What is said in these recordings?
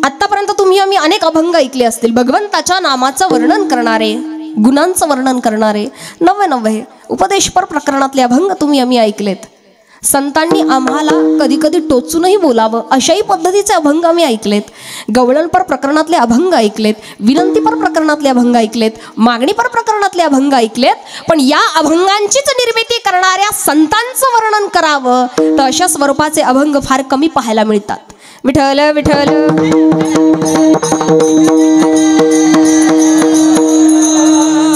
आतापर्यंत तुम्ही आम्ही अनेक अभंग ऐकले असतील, भगवंताच्या नामाचं वर्णन करणारे, गुणांचं वर्णन करणारे, नवे उपदेशपर प्रकरणातले अभंग तुम्ही आम्ही ऐकलेत. संतांनी आम्हाला कधी कधी टोचूनही बोलावं अशाही पद्धतीचे अभंग आम्ही ऐकलेत. गवळणपर प्रकरणातले अभंग ऐकलेत, विनंतीपर प्रकरणातले अभंग ऐकलेत, मागणीपर प्रकरणातले अभंग ऐकलेत. पण या अभंगांचीच निर्मिती करणाऱ्या संतांचं वर्णन करावं तर अशा स्वरूपाचे अभंग फार कमी पाहायला मिळतात. विठ्ठल विठ्ठल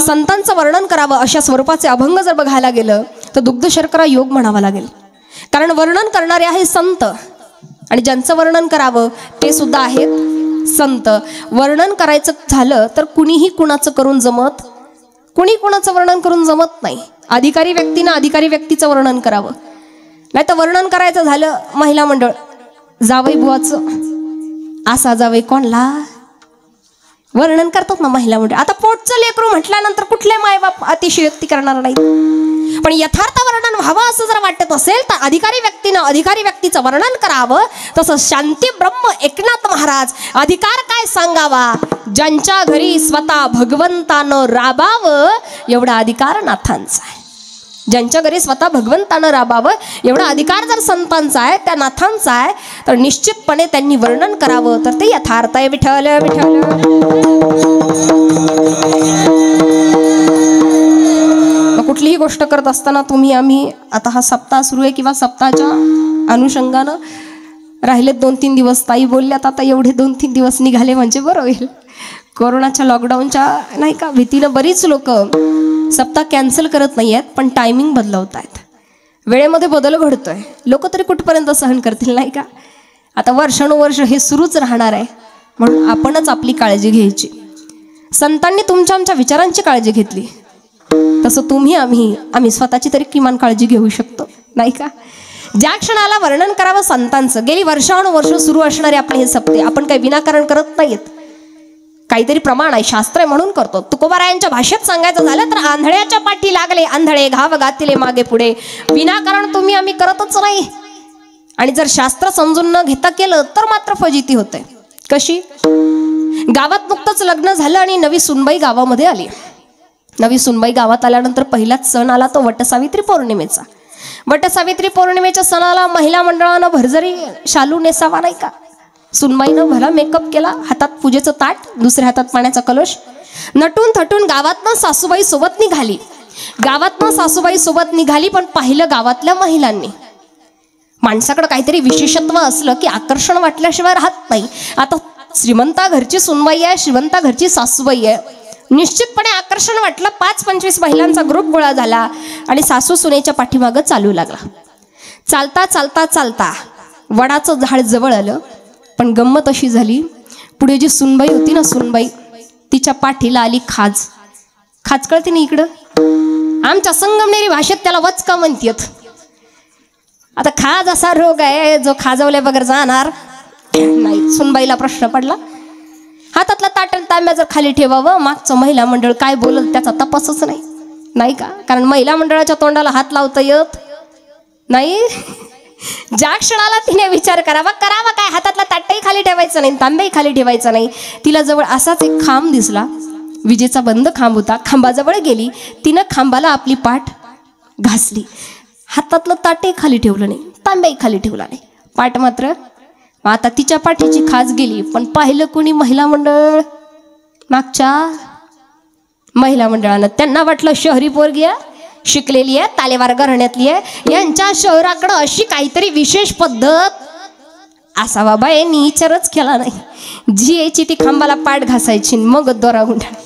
संतांचं वर्णन करावं अशा स्वरूपाचे अभंग जर बघायला गेलं तर दुग्ध शर्करा योग म्हणावा लागेल. कारण वर्णन करणारे आहे संत आणि ज्यांचं वर्णन करावं ते सुद्धा आहेत संत. वर्णन करायचं झालं तर कुणीही कुणाचं करून जमत, कुणी कुणाचं वर्णन करून जमत नाही. अधिकारी व्यक्तीनं अधिकारी व्यक्तीचं वर्णन करावं, नाही तर वर्णन करायचं झालं महिला मंडळ जावई बुवाचं, असा जावई कोणला वर्णन करतात ना महिला मंडळ. आता पोटचं लेकरू म्हटल्यानंतर कुठले मायबाप अतिशयोक्ती करणार नाही. पण यथार्थ वर्णन व्हावं असं जर वाटत असेल तर अधिकारी व्यक्तीनं अधिकारी व्यक्तीचं वर्णन करावं. तसं शांती ब्रह्म एकनाथ महाराज अधिकार काय सांगावा, ज्यांच्या घरी स्वतः भगवंतानं राबावं एवढा अधिकार नाथांचा आहे. ज्यांच्या घरी स्वतः भगवंतानं राबावं एवढा अधिकार जर संतांचा आहे, त्या नाथांचा आहे, तर निश्चितपणे त्यांनी वर्णन करावं तर ते यथार्थ आहे. विठ्ठल विठ्ठल कुठलीही गोष्ट करत असताना तुम्ही आम्ही आता हा सप्ताह सुरू आहे किंवा सप्ताहाच्या अनुषंगानं राहिलेत 2-3 दिवस. ताई बोलल्यात आता एवढे 2-3 दिवस निघाले म्हणजे बरं होईल. कोरोनाच्या लॉकडाऊनच्या नाही का भीतीनं बरीच लोक सप्ताह कॅन्सल करत नाही आहेत, पण टायमिंग बदलवत आहेत. वेळेमध्ये बदल घडतोय. लोक तरी कुठपर्यंत सहन करतील नाही का. आता वर्षानुवर्ष हे सुरूच राहणार आहे, म्हणून आपणच आपली काळजी घ्यायची. संतांनी तुमच्या आमच्या विचारांची काळजी घेतली, तसं तुम्ही आम्ही स्वतःची तरी किमान काळजी घेऊ शकतो नाही का. ज्या क्षणाला वर्णन करावं संतांचं, गेली वर्षानुवर्ष सुरू असणारे आपले हे सप्ते आपण काही विनाकारण करत नाहीत. काहीतरी प्रमाण आहे, शास्त्र आहे म्हणून करतो. तुकोबारायांच्या भाषेत सांगायचं झालं तर आंधळ्याच्या पाठी लागले आंधळे घाव घातिले मागे पुढे. विनाकारण तुम्ही आम्ही करतच नाही. आणि जर शास्त्र समजून न घेता केलं तर मात्र फजिती होते. कशी? गावात नुकतंच लग्न झालं आणि नवी सुनबाई गावामध्ये आली. नवी सुनबाई गावात आल्यानंतर पहिलाच सण आला तो वटसावित्री पौर्णिमेचा. वटसावित्री पौर्णिमेच्या सणाला महिला मंडळानं भरजरी शालू नेसावा नाही का. सुनबाईनं भला मेकअप केला, हातात पूजेचं ताट, दुसऱ्या हातात पाण्याचा कलश, नटून थटून गावातनं सासूबाई सोबत निघाली. पण पाहिलं गावातल्या महिलांनी. माणसाकडे काहीतरी विशेषत्व असलं की आकर्षण वाटल्याशिवाय राहत नाही. आता श्रीमंता घरची सुनबाई आहे, श्रीमंता घरची सासूबाई आहे, निश्चितपणे आकर्षण वाटलं. 5-25 महिलांचा ग्रुप गोळा झाला आणि सासू सुनेच्या पाठीमागं चालू लागला. चालता चालता चालता वडाचं झाड जवळ आलं. पण गंमत अशी झाली, पुढे जी सुनबाई होती ना सुनबाई, तिच्या पाठीला आली खाज. खाज कळते ना इकडं, आमच्या संगमनेरी भाषेत त्याला वचका म्हणतात. आता खाज असा रोग आहे जो खाजवल्या बगर जाणार नाही. सुनबाईला प्रश्न पडला, हातातला ताट तांब्या जर खाली ठेवावं, मागचं महिला मंडळ काय बोलत त्याचा तपासच नाही का. कारण महिला मंडळाच्या तोंडाला हात लावता येत नाही. ज्या क्षणाला तिने विचार करावा काय, हातातला ताटही खाली ठेवायचं नाही, तांब्याही खाली ठेवायचा नाही. तिला जवळ असाच एक खांब दिसला, विजेचा बंद खांब होता. खांबाजवळ गेली, तिनं खांबाला आपली पाठ घासली. हातातलं ताटही खाली ठेवलं नाही, तांब्याही खाली ठेवला नाही, पाठ मात्र. आता तिच्या पाठीची खाज गेली. पण पाहिलं कोणी? महिला मंडळ. मागच्या महिला मंडळानं. त्यांना वाटलं शहरी पोरगी आहे, शिकलेली आहे, तालेवार घराण्यातली आहे, यांच्या शहराकडं अशी काहीतरी विशेष पद्धत असा. बाबा यांनी विचारच केला नाही. जी यायची ती खांबाला पाठ घासायची, मग दोरा गुंडाळी.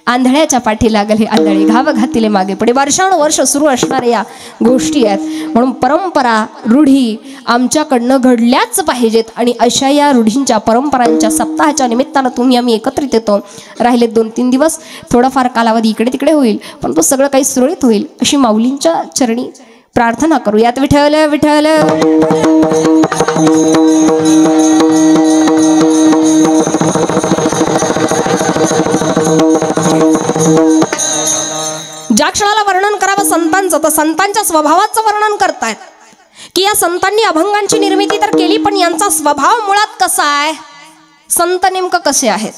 आंधळ्याच्या पाठी लागले आंधळे घाव घातिले मागे पुढे. वर्षानुवर्ष सुरू असणाऱ्या या गोष्टी आहेत. म्हणून परंपरा रूढी आमच्याकडनं घडल्याच पाहिजेत. आणि अशा या रूढींच्या परंपरांच्या सप्ताहाच्या निमित्तानं तुम्ही आम्ही एकत्रित येतो. राहिलेत 2-3 दिवस, थोडाफार कालावधी इकडे तिकडे होईल, पण तो सगळं काही सुरळीत होईल अशी माऊलींच्या चरणी प्रार्थना करूयात. विठ्ठल विठ्ठल ज्या क्षणाला वर्णन करावं संतांचं, तर संतांच्या स्वभावाचं वर्णन करतायत की या संतांनी अभंगांची निर्मिती तर केली, पण यांचा स्वभाव मुळात कसा आहे संत नेमकं कसे आहेत?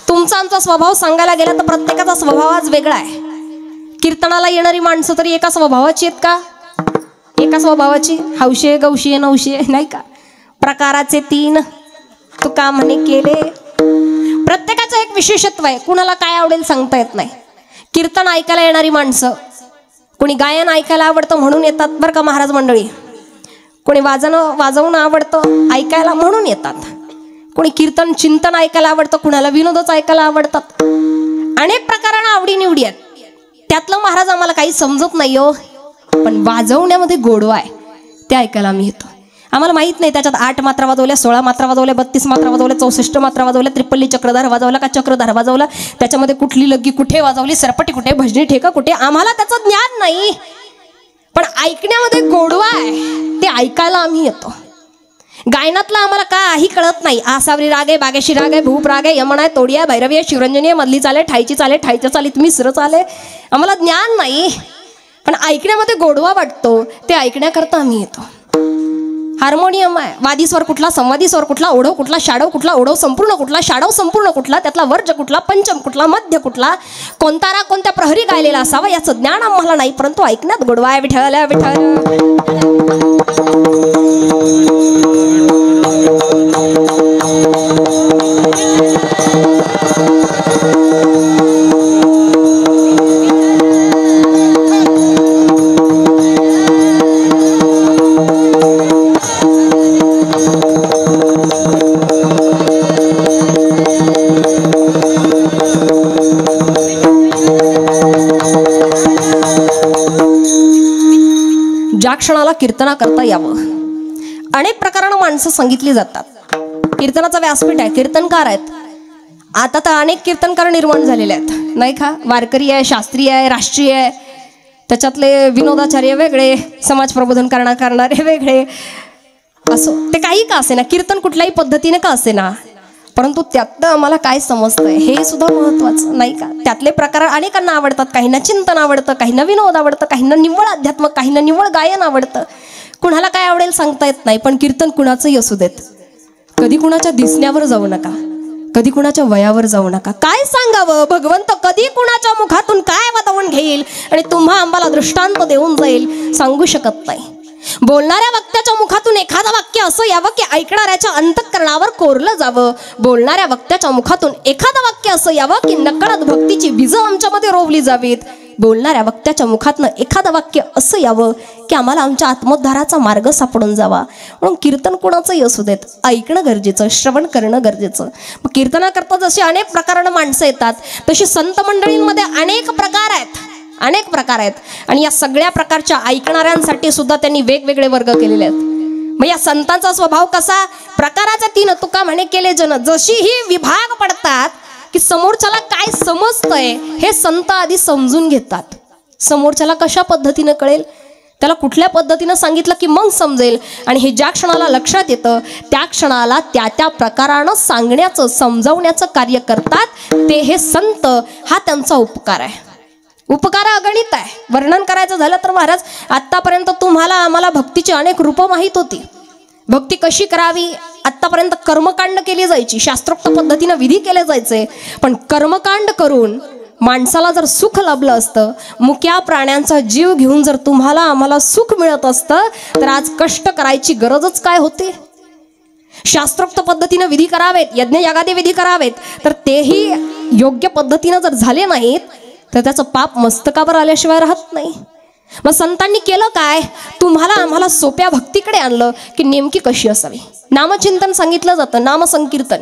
तुमचा आमचा स्वभाव सांगायला गेला तर प्रत्येकाचा स्वभाव आज वेगळा आहे. कीर्तनाला येणारी माणसं तरी एका स्वभावाची आहेत का? एका स्वभावाची? हौशे गौशे नवशे नाही का? प्रकाराचे 3 तुका म्हणे केले. प्रत्येकाचं एक विशेषत्व आहे. कुणाला काय आवडेल सांगता येत नाही. कीर्तन ऐकायला येणारी माणसं, कोणी गायन ऐकायला आवडतं म्हणून येतात बरं का महाराज मंडळी. कोणी वाजवणं आवडतं ऐकायला म्हणून येतात. कोणी कीर्तन चिंतन ऐकायला आवडतं, कुणाला विनोदच ऐकायला आवडतात. अनेक प्रकारांना आवडीनिवडी आहेत. त्यातलं महाराज आम्हाला काही समजत नाही हो, पण वाजवण्यामध्ये गोडवा आहे ते ऐकायला आम्ही येतो. आम्हाला माहित नाही त्याच्यात 8 मात्रा वाजवल्या, 16 मात्रा वाजवल्या, 32 मात्रा वाजवल्या, 64 मात्रा वाजवल्या, त्रिपल्ली चक्रधार वाजवला का चक्रधार वाजवला, त्याच्यामध्ये कुठली लग्गी कुठे वाजवली, सरपटी कुठे, भजनी ठेका कुठे, आम्हाला त्याचं ज्ञान नाही. पण ऐकण्यामध्ये गोडवा आहे ते ऐकायला आम्ही येतो. गायनातलं आम्हाला काही कळत नाही. आसावरी राग आहे, बागेशी राग आहे, भूप राग आहे, यमन आहे, तोडी आहे, भैरवी आहे, शिवरंजनी आहे, मधली चाले, ठाईची चाले, ठाईच्या चालीत मिश्र चाले. आम्हाला ज्ञान नाही, पण ऐकण्यामध्ये गोडवा वाटतो ते ऐकण्याकरता आम्ही येतो. हार्मोनियम आहे, वादी स्वर कुठला, संवादी स्वर कुठला, ओढव कुठला, शाडव कुठला, ओढव संपूर्ण कुठला, शाडव संपूर्ण कुठला, त्यातला वर्ज कुठला, पंचम कुठला, मध्य कुठला, कोणता राग कोणत्या प्रहरी गायलेला असावा याचं ज्ञान आम्हाला नाही, परंतु ऐकण्यात गोडवा आहे. विठ्ठल विठ्ठल. ज्या क्षणाला कीर्तना करता यावं, अनेक प्रकारानं माणसं सांगितली जातात. कीर्तनाचं व्यासपीठ आहे, कीर्तनकार आहेत. आता तर अनेक कीर्तनकार निर्माण झालेले आहेत नाही का? वारकरी आहे, शास्त्रीय आहे, राष्ट्रीय आहे, त्याच्यातले विनोदाचार्य वेगळे, समाज प्रबोधन करणारे वेगळे. असो ते काही का असे ना, कीर्तन कुठल्याही पद्धतीने का असे ना, परंतु त्यातलं आम्हाला काय समजतंय हे सुद्धा महत्त्वाचं नाही का? त्यातले प्रकार अनेकांना आवडतात. काहींना चिंतन आवडतं, काहींना विनोद आवडतं, काहींना निव्वळ अध्यात्म, काहींना निव्वळ गायन आवडतं. कुणाला काय आवडेल सांगता येत नाही. पण कीर्तन कुणाचंही असू देत, कधी कुणाच्या दिसण्यावर जाऊ नका, कधी कुणाच्या वयावर जाऊ नका. काय सांगावं भगवंत कधी कुणाच्या मुखातून काय वतवून घेईल आणि तुम्हा आम्हाला दृष्टांत देऊन जाईल सांगू शकत नाही. बोलणाऱ्या वक्त्याच्या मुखातून एखादं वाक्य असं यावं की ऐकणाऱ्याच्या अंतःकरणावर कोरलं जावं. बोलणाऱ्या वक्त्याच्या मुखातून एखादं वाक्य असं यावं की नकळत भक्तीची बीजं आमच्यामध्ये रोवली जावीत. बोलणाऱ्या वक्त्याच्या मुखातनं एखादं वाक्य असं यावं की आम्हाला आमच्या आत्मोद्धाराचा मार्ग सापडून जावा. म्हणून कीर्तन कोणाचंही असू देत, ऐकणं गरजेचं, श्रवण करणं गरजेचं. मग कीर्तनाकरता जशी अनेक प्रकारानं माणसं येतात, तशी संत मंडळींमध्ये अनेक प्रकार आहेत, अनेक प्रकार आहेत. आणि या सगळ्या प्रकारच्या ऐकणाऱ्यांसाठी सुद्धा त्यांनी वेगवेगळे वर्ग केलेले आहेत. मग या संतांचा स्वभाव कसा? प्रकाराचे 3 तुका म्हणे केले जन. जशी ही विभाग पडतात की समोरच्याला काय समजतंय हे संत आधी समजून घेतात. समोरच्याला कशा पद्धतीनं कळेल, त्याला कुठल्या पद्धतीनं सांगितलं की मग समजेल. आणि हे ज्या क्षणाला लक्षात येतं त्या क्षणाला त्या त्या प्रकारानं सांगण्याचं, समजावण्याचं कार्य करतात. ते हे संत, हा त्यांचा उपकार आहे. उपकार अगणित आहे. वर्णन करायचं झालं तर महाराज आत्तापर्यंत तुम्हाला आम्हाला भक्तीची अनेक रूपं माहीत होती. भक्ती कशी करावी आत्तापर्यंत कर्मकांड केली जायची, शास्त्रोक्त पद्धतीनं विधी केले जायचे. पण कर्मकांड करून माणसाला जर सुख लाभलं असतं, मुक्या प्राण्यांचा जीव घेऊन जर तुम्हाला आम्हाला सुख मिळत असतं, तर आज कष्ट करायची गरजच काय होती? शास्त्रोक्त पद्धतीनं विधी करावेत, यज्ञ यागादी विधी करावेत, तर तेही योग्य पद्धतीनं जर झाले नाहीत तर त्याचं पाप मस्तकावर आल्याशिवाय राहत नाही. मग संतांनी केलं काय? तुम्हाला आम्हाला सोप्या भक्तीकडे आणलं की नेमकी कशी असावी. नामचिंतन सांगितलं जातं, नामसंकीर्तन.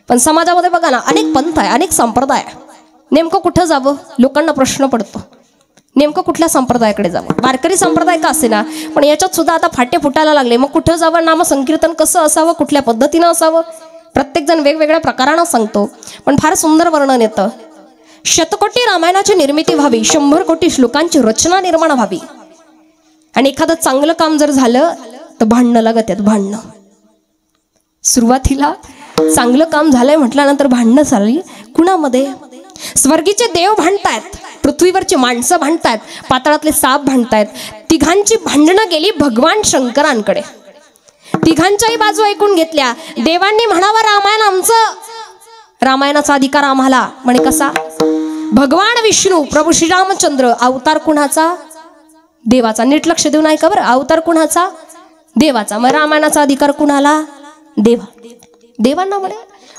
पण समाजामध्ये बघा ना, अनेक पंथ आहे, अनेक संप्रदाय. नेमकं कुठं जावं लोकांना प्रश्न पडतो. नेमकं कुठल्या संप्रदायाकडे जावं? वारकरी संप्रदाय का असे ना, पण याच्यात सुद्धा आता फाटे फुटायला लागले. मग कुठं जावं? नामसंकीर्तन कसं असावं, कुठल्या पद्धतीनं असावं? प्रत्येकजण वेगवेगळ्या प्रकारानं सांगतो, पण फार सुंदर वर्णन येतं. शतकोटी रामायणाची निर्मिती व्हावी, 100 कोटी श्लोकांची रचना निर्माण व्हावी. आणि एखादं चांगलं काम जर झालं तर भांडणं लागत आहेत, भांडणं. सुरुवातीला चांगलं काम झालंय म्हटल्यानंतर भांडणं झाली. कुणामध्ये? स्वर्गीचे देव भांडतायत, पृथ्वीवरची माणसं भांडतायत, पाताळातले साप भांडतायत. तिघांची भांडणं गेली भगवान शंकरांकडे. तिघांच्याही बाजू ऐकून घेतल्या. देवांनी म्हणावं रामायण यांचं रामायणाचा अधिकार आम्हाला. म्हणे कसा? भगवान विष्णू प्रभू श्रीरामचंद्र अवतार कुणाचा? देवाचा. नीट लक्ष देऊन ऐका बरं. अवतार कुणाचा? देवाचा. मग रामायणाचा अधिकार कुणाला? देवांना. म्हणे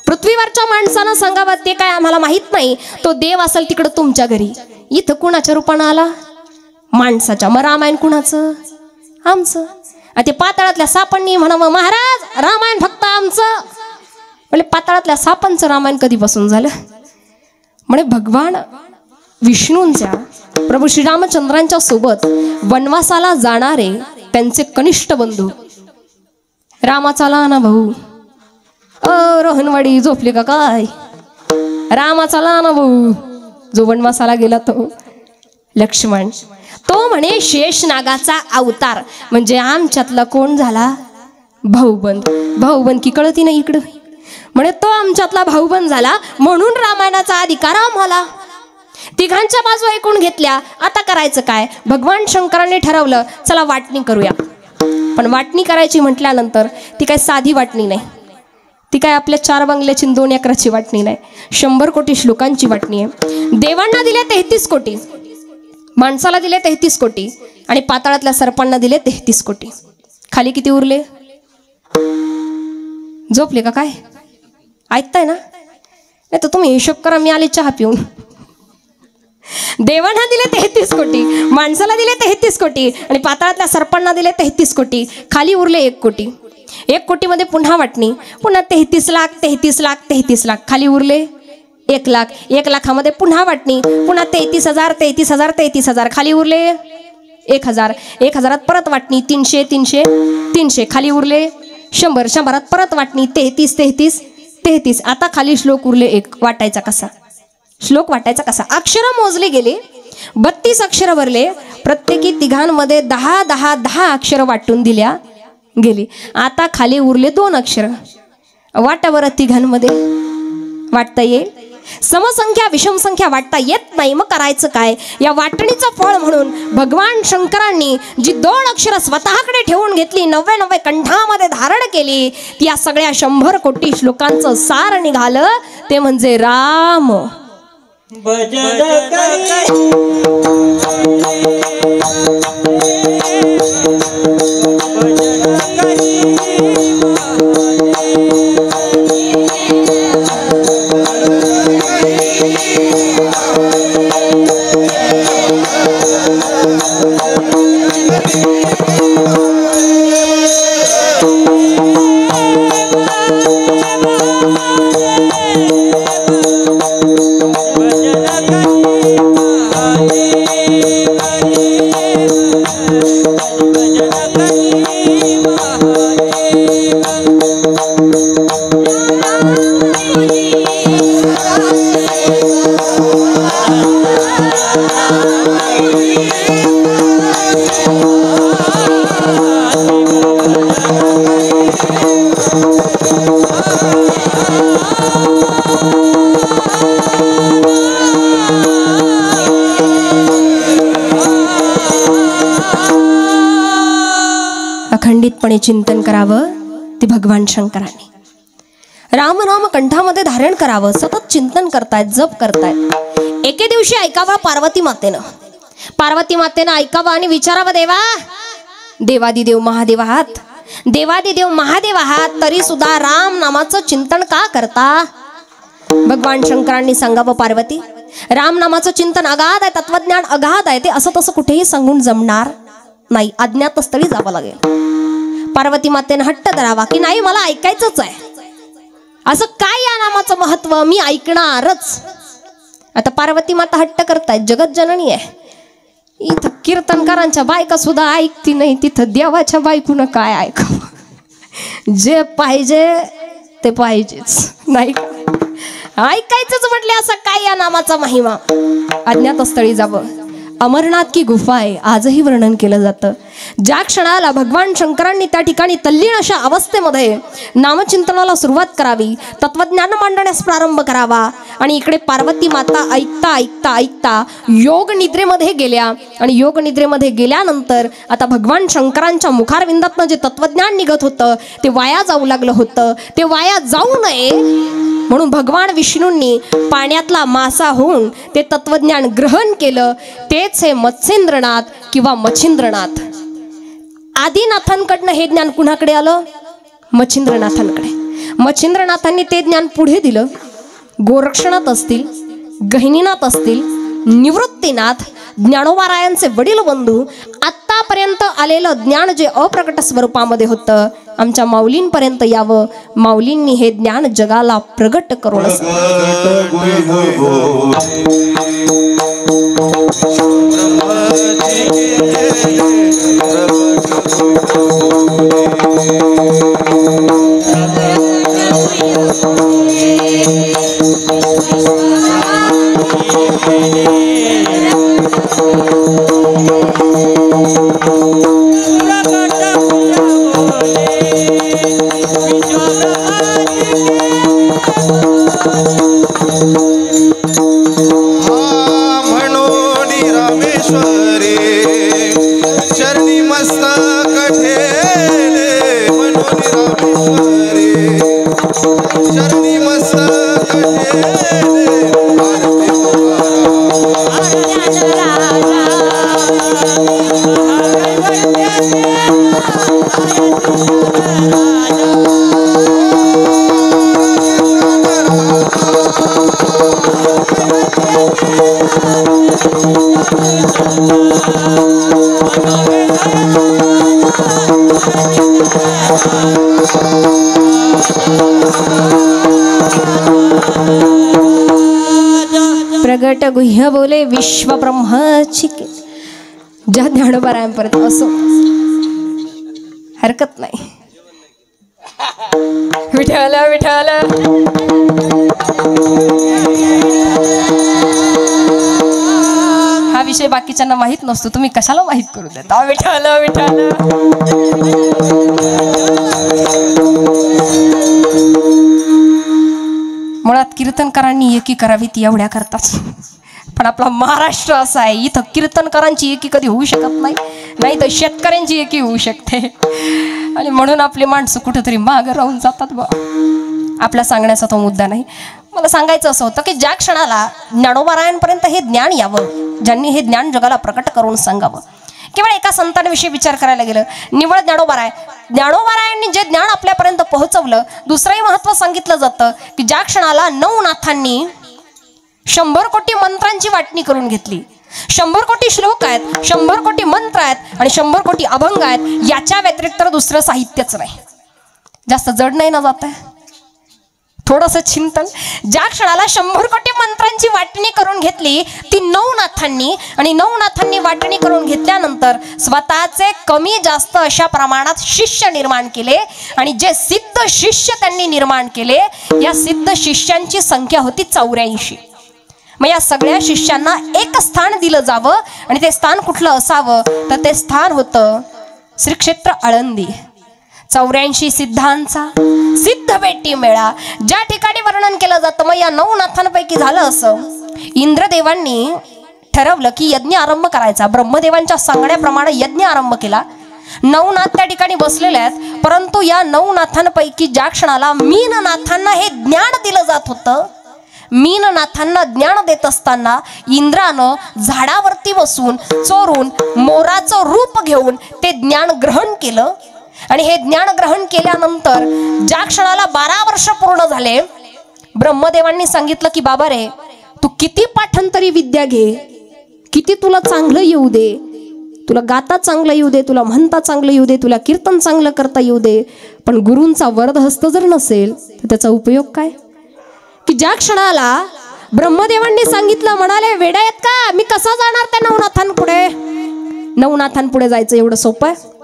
पृथ्वीवरच्या माणसांना सांगावं ते काय आम्हाला माहित नाही. तो देव असेल तिकडं तुमच्या घरी. इथं कुणाच्या रूपानं आला? माणसाच्या. मग रामायण कुणाचं? आमचं. ते पाताळातल्या सापांनी म्हणावं महाराज रामायण फक्त आमचं. म्हणजे पाताळातल्या सापांचं रामायण कधीपासून झालं? म्हणे भगवान विष्णूंच्या प्रभू श्रीरामचंद्रांच्या सोबत वनवासाला जाणारे त्यांचे कनिष्ठ बंधू. रामाचा लहाना भाऊ रोहनवाडी झोपली का काय? रामाचा लहाना भाऊ जो वनवासाला गेला तो लक्ष्मण. तो म्हणे शेषनागाचा अवतार. म्हणजे आमच्यातला कोण झाला? भाऊबंद. भाऊबंद कळती नाही इकडं. म्हणे तो आमच्यातला भाऊबंद झाला म्हणून रामायणाचा अधिकार आम्हाला. तिघांच्या बाजू ऐकून घेतल्या. आता करायचं काय? भगवान शंकरांनी ठरवलं चला वाटणी करूया. पण वाटणी करायची म्हटल्यानंतर ती काय साधी वाटणी नाही. ती काय आपल्या 4 बंगल्याची 2 एकराची वाटणी नाही. 100 कोटी श्लोकांची वाटणी आहे. देवांना दिले 33 कोटी, माणसाला दिले 33 कोटी आणि पाताळातल्या सर्पांना दिले 33 कोटी. खाली किती उरले? झोपले का काय? ऐकताय ना? नाही तर तुम्ही हिशोब करा. मी आले चहा पिऊन. देवांना दिले 33 कोटी, माणसाला दिले 33 कोटी आणि पाताळातल्या सर्पांना दिले 33 कोटी. खाली उरले 1 कोटी. 1 कोटीमध्ये पुन्हा वाटणी. पुन्हा 33 लाख 33 लाख 33 लाख. खाली उरले 1 लाख. 1 लाखामध्ये पुन्हा वाटणी. पुन्हा 33,000 33,000 33,000. खाली उरले 1,000. 1,000त परत वाटणी. 300 300 300. खाली उरले 100. 100त परत वाटणी. 33 33 33. आता खाली श्लोक उरले 1. वाटायचा कसा? श्लोक वाटायचा कसा? अक्षरं मोजले गेले. 32 अक्षरं भरले. प्रत्येकी तिघांमध्ये 10 10 10 अक्षरं वाटून दिल्या गेली. आता खाली उरले 2 अक्षरं. वाटा बरं तिघांमध्ये. वाटता येईल? समसंख्या विषमसंख्या वाटता येत नाही. मग करायचं काय? या वाटणीचं फळ म्हणून भगवान शंकरांनी जी 2 अक्षरं स्वतःकडे ठेवून घेतली, 99 कंठामध्ये धारण केली, ती या सगळ्या 100 कोटी श्लोकांचं सार निघालं. ते म्हणजे राम. भजन अखंडितपणे चिंतन करावं. ते भगवान शंकरांनी राम नाम कंठामध्ये धारण करावं. सतत चिंतन करतायत, जप करतायत. एके दिवशी ऐकावा पार्वती मातेनं ऐकावं आणि विचारावं देवा, देवादिदेव महादेव आहात, देवादिदेव महादेव आहात, तरी सुद्धा राम नामाचं चिंतन का करता? भगवान शंकरांनी सांगावं पार्वती राम नामाचं चिंतन अगाध आहे, तत्वज्ञान अगाध आहे. ते असं तसं कुठेही सांगून जमणार नाही. अज्ञात स्थळी जावं लागेल. पार्वती मातेनं हट्ट धरावा की नाही मला ऐकायचंच आहे. असं काय या नामाचं महत्व? मी ऐकणारच. आता पार्वती माता हट्ट करतायत. जगत जननी आहे. इथं कीर्तनकारांच्या बायका सुद्धा ऐकती नाही, तिथं देवाच्या बायकून काय ऐकावं? जे पाहिजे ते पाहिजेच, नाही ऐकायचंच म्हटले. असं काय या नामाचा महिमा? अज्ञात स्थळी जावं. अमरनाथ की गुफा आहे, आजही वर्णन केलं जातं. ज्या क्षणाला भगवान शंकरांनी त्या ठिकाणी तल्लीन अशा अवस्थेमध्ये नामचिंतनाला सुरुवात करावी, तत्वज्ञान मांडण्यास प्रारंभ करावा, आणि इकडे पार्वती माता ऐकता ऐकता ऐकता योग निद्रेमध्ये गेल्या. आणि योग निद्रेमध्ये गेल्यानंतर आता भगवान शंकरांच्या मुखारविंदातनं जे तत्वज्ञान निघत होतं ते वाया जाऊ लागलं होतं. ते वाया जाऊ नये म्हणून भगवान विष्णूंनी पाण्यातला मासा होऊन ते तत्वज्ञान ग्रहण केलं. तेच हे मत्स्येंद्रनाथ किंवा मच्छिंद्रनाथ. आदिनाथांकडनं हे ज्ञान कुणाकडे आलं? मच्छिंद्रनाथांकडे. मच्छिंद्रनाथांनी ते ज्ञान पुढे दिलं. गोरक्षनाथ असतील, गहिनीनाथ असतील, निवृत्तीनाथ, ज्ञानोबारायांचे वडील बंधू, आत्तापर्यंत आलेलं ज्ञान जे अप्रकट स्वरूपामध्ये होतं आमच्या माऊलींपर्यंत यावं. माऊलींनी हे ज्ञान जगाला प्रगट करून प्रगट गुह्य बोले विश्व ब्रह्माची. ज्या ज्ञानोबारायांपर्यंत असो हरकत नाही. विठ्ठल विठ्ठल हा विषय बाकीच्यांना माहित नसतो, तुम्ही कशाला माहित करू देता? विठ्ठल विठ्ठल. मुळात कीर्तनकारांनी एकी करावीत एवढ्या करतात, पण आपला महाराष्ट्र असा आहे इथं कीर्तनकारांची एकी कधी होऊ शकत नाही, नाही तर शेतकऱ्यांची एकी होऊ शकते. आणि म्हणून आपली माणसं कुठेतरी मागं राहून जातात. बा आपला सांगण्याचा तो मुद्दा नाही. मला सांगायचं असं होतं की ज्या क्षणाला ज्ञानोबारायांपर्यंत हे ज्ञान यावं, ज्यांनी हे ज्ञान जगाला प्रकट करून सांगावं. केवळ एका संतांविषयी विचार करायला गेलं, निवळ ज्ञानोबाराय. ज्ञानोबारायांनी जे ज्ञान आपल्यापर्यंत पोहोचवलं. दुसरंही महत्त्व सांगितलं जातं की ज्या क्षणाला नवनाथांनी 100 कोटी मंत्रांची वाटणी करून घेतली. 100 कोटी श्लोक आहेत, 100 कोटी मंत्र आहेत आणि 100 कोटी अभंग आहेत. याच्या व्यतिरिक्त दुसरं साहित्यच नाही. जास्त जड नाही ना जात आहे, थोडंसं चिंतन. ज्या क्षणाला 100 कोटी मंत्रांची वाटणी करून घेतली ती नवनाथांनी, आणि नवनाथांनी वाटणी करून घेतल्यानंतर स्वतःचे कमी जास्त अशा प्रमाणात शिष्य निर्माण केले. आणि जे सिद्ध शिष्य त्यांनी निर्माण केले, या सिद्ध शिष्यांची संख्या होती 84. मग या सगळ्या शिष्यांना एक स्थान दिलं जावं, आणि ते स्थान कुठलं असावं तर ते स्थान होतं श्री क्षेत्र आळंदी. 84 सिद्धांचा सिद्ध भेटी मेळा ज्या ठिकाणी वर्णन केलं जातं. मग या नवनाथांपैकी झालं असं, इंद्रदेवांनी ठरवलं की यज्ञ आरंभ करायचा. ब्रह्मदेवांच्या सांगण्याप्रमाणे यज्ञ आरंभ केला. नवनाथ त्या ठिकाणी बसलेले आहेत. परंतु या नवनाथांपैकी ज्या क्षणाला मीननाथांना हे ज्ञान दिलं जात होतं, मीननाथांना ज्ञान देत असताना इंद्रानं झाडावरती बसून चोरून मोराचं रूप घेऊन ते ज्ञान ग्रहण केलं. आणि हे ज्ञान ग्रहण केल्यानंतर ज्या क्षणाला 12 वर्ष पूर्ण झाले, ब्रह्मदेवांनी सांगितलं की बाबा रे, तू किती पाठांतरी विद्या घे, किती तुला चांगलं येऊ दे, तुला गाता चांगलं येऊ दे, तुला म्हणता चांगलं येऊ दे, तुला कीर्तन चांगलं करता येऊ दे, पण गुरूंचा वरदहस्त जर नसेल तर त्याचा उपयोग काय? की ज्या क्षणाला ब्रह्मदेवांनी सांगितलं, म्हणाले वेडा आहेत का, मी कसा जाणार त्या नवनाथांपुढे? नवनाथांपुढे जायचं एवढं सोपं आहे?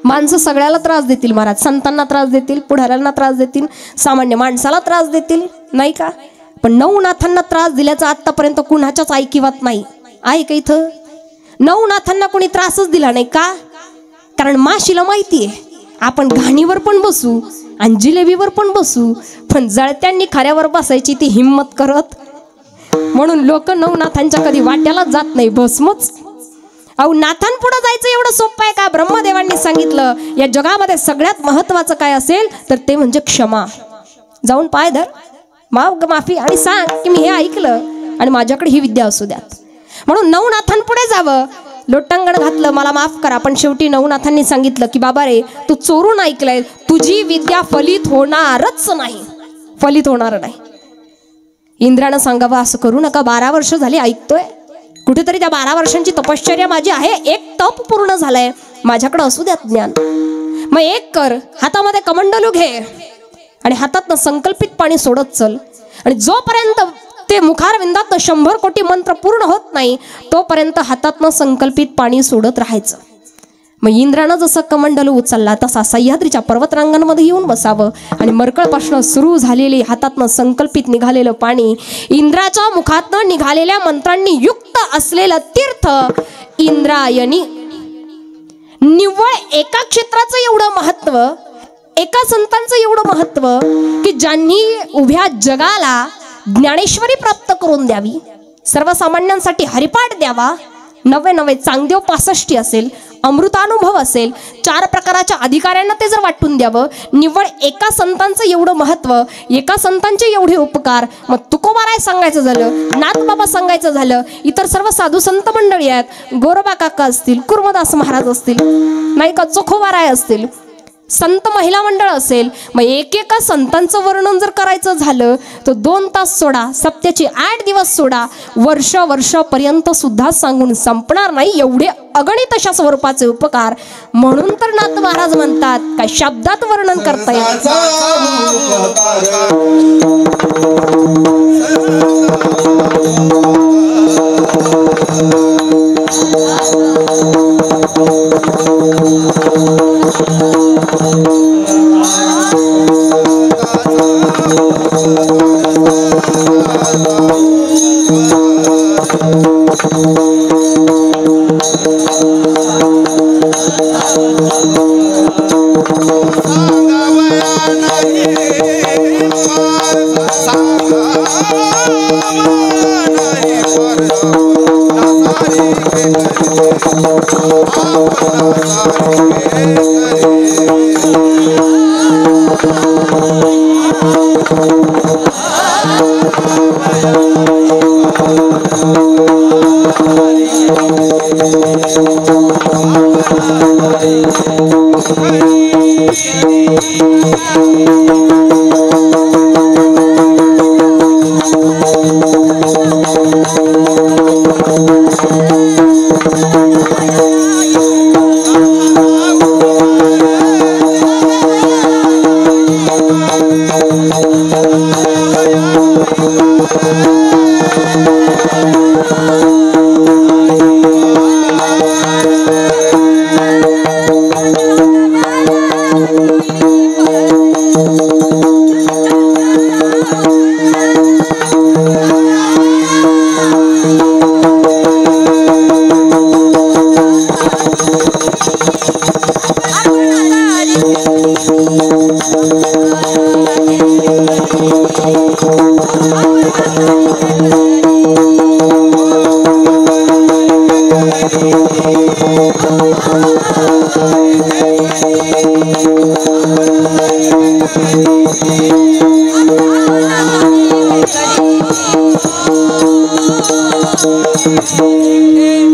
माणसं सगळ्याला त्रास देतील महाराज, संतांना त्रास देतील, पुढाऱ्यांना त्रास देतील, सामान्य माणसाला त्रास देतील, नाही का? पण नवनाथांना त्रास दिल्याचा आतापर्यंत कुणाच्याच ऐकिवात नाही. आहे का इथं? नवनाथांना कोणी त्रासच दिला नाही का? कारण माशीला माहिती आहे आपण घाणीवर पण बसू आणि जिलेबीवर पण बसू, पण जळत्यांनी खऱ्यावर बसायची ती हिम्मत करत. म्हणून लोक नवनाथांच्या कधी वाट्याला जात नाही, भस्मच. अहो नाथांपुढे जायचं एवढं सोपं आहे का? ब्रह्मदेवांनी सांगितलं या जगामध्ये सगळ्यात महत्वाचं काय असेल तर ते म्हणजे क्षमा. जाऊन पाय धर, माफी आणि सांग की मी हे ऐकलं आणि माझ्याकडे ही विद्या असू द्यात. म्हणून नवनाथांपुढे जावं, लोटांगण घातलं मला माफ करा, पण शेवटी नवनाथांनी सांगितलं की बाबा रे तू चोरून ऐकलंय, तुझी विद्या फलित होणारच नाही, फलित होणार नाही. इंद्रानं सांगावं असं करू नका, 12 वर्ष झाली ऐकतोय, कुठेतरी त्या 12 वर्षांची तपश्चर्या माझी आहे, एक तप पूर्ण झालंय, माझ्याकडे असू द्यात ज्ञान. मग एक कर, हातामध्ये कमंडलू घे आणि हातातनं संकल्पित पाणी सोडत चल, आणि जोपर्यंत ते मुखारविंदात 100 कोटी मंत्र पूर्ण होत नाही तोपर्यंत हातातनं संकल्पित पाणी सोडत राहायचं. मग इंद्रानं जसं कमंडलू उचलला तसा सह्याद्रीच्या पर्वतरांगांमध्ये येऊन बसावं आणि मरकळपासून सुरू झालेली हातातनं संकल्पित निघालेलं पाणी, इंद्राच्या मुखातनं निघालेल्या मंत्रांनी युक्त असलेलं तीर्थ इंद्रायणी. निव्वळ एका क्षेत्राचं एवढं महत्व, एका संतांचं एवढं महत्व की ज्यांनी उभ्या जगाला ज्ञानेश्वरी प्राप्त करून द्यावी, सर्वसामान्यांसाठी हरिपाठ द्यावा, 99 चांगदेव 65 असेल, अमृतानुभव असेल, 4 प्रकारच्या अधिकाऱ्यांना ते जर वाटून द्यावं, निव्वळ एका संतांचं एवढं महत्व, एका संतांचे एवढे उपकार. मग तुकोबाराय सांगायचं झालं, नाथबाबा सांगायचं झालं, इतर सर्व साधू संत मंडळी आहेत, गोरोबा काका असतील, कुर्मदास महाराज असतील, नाही का चोखोबाराय असतील, संत महिला मंडळ असेल, मग एकेका संतांचं वर्णन जर करायचं झालं तर 2 तास सोडा, सप्त्याचे 8 दिवस सोडा, वर्षापर्यंत सुद्धा सांगून संपणार नाही, एवढे अगणित अशा स्वरूपाचे उपकार. म्हणून तर नाथ महाराज म्हणतात काय शब्दात वर्णन करता येत.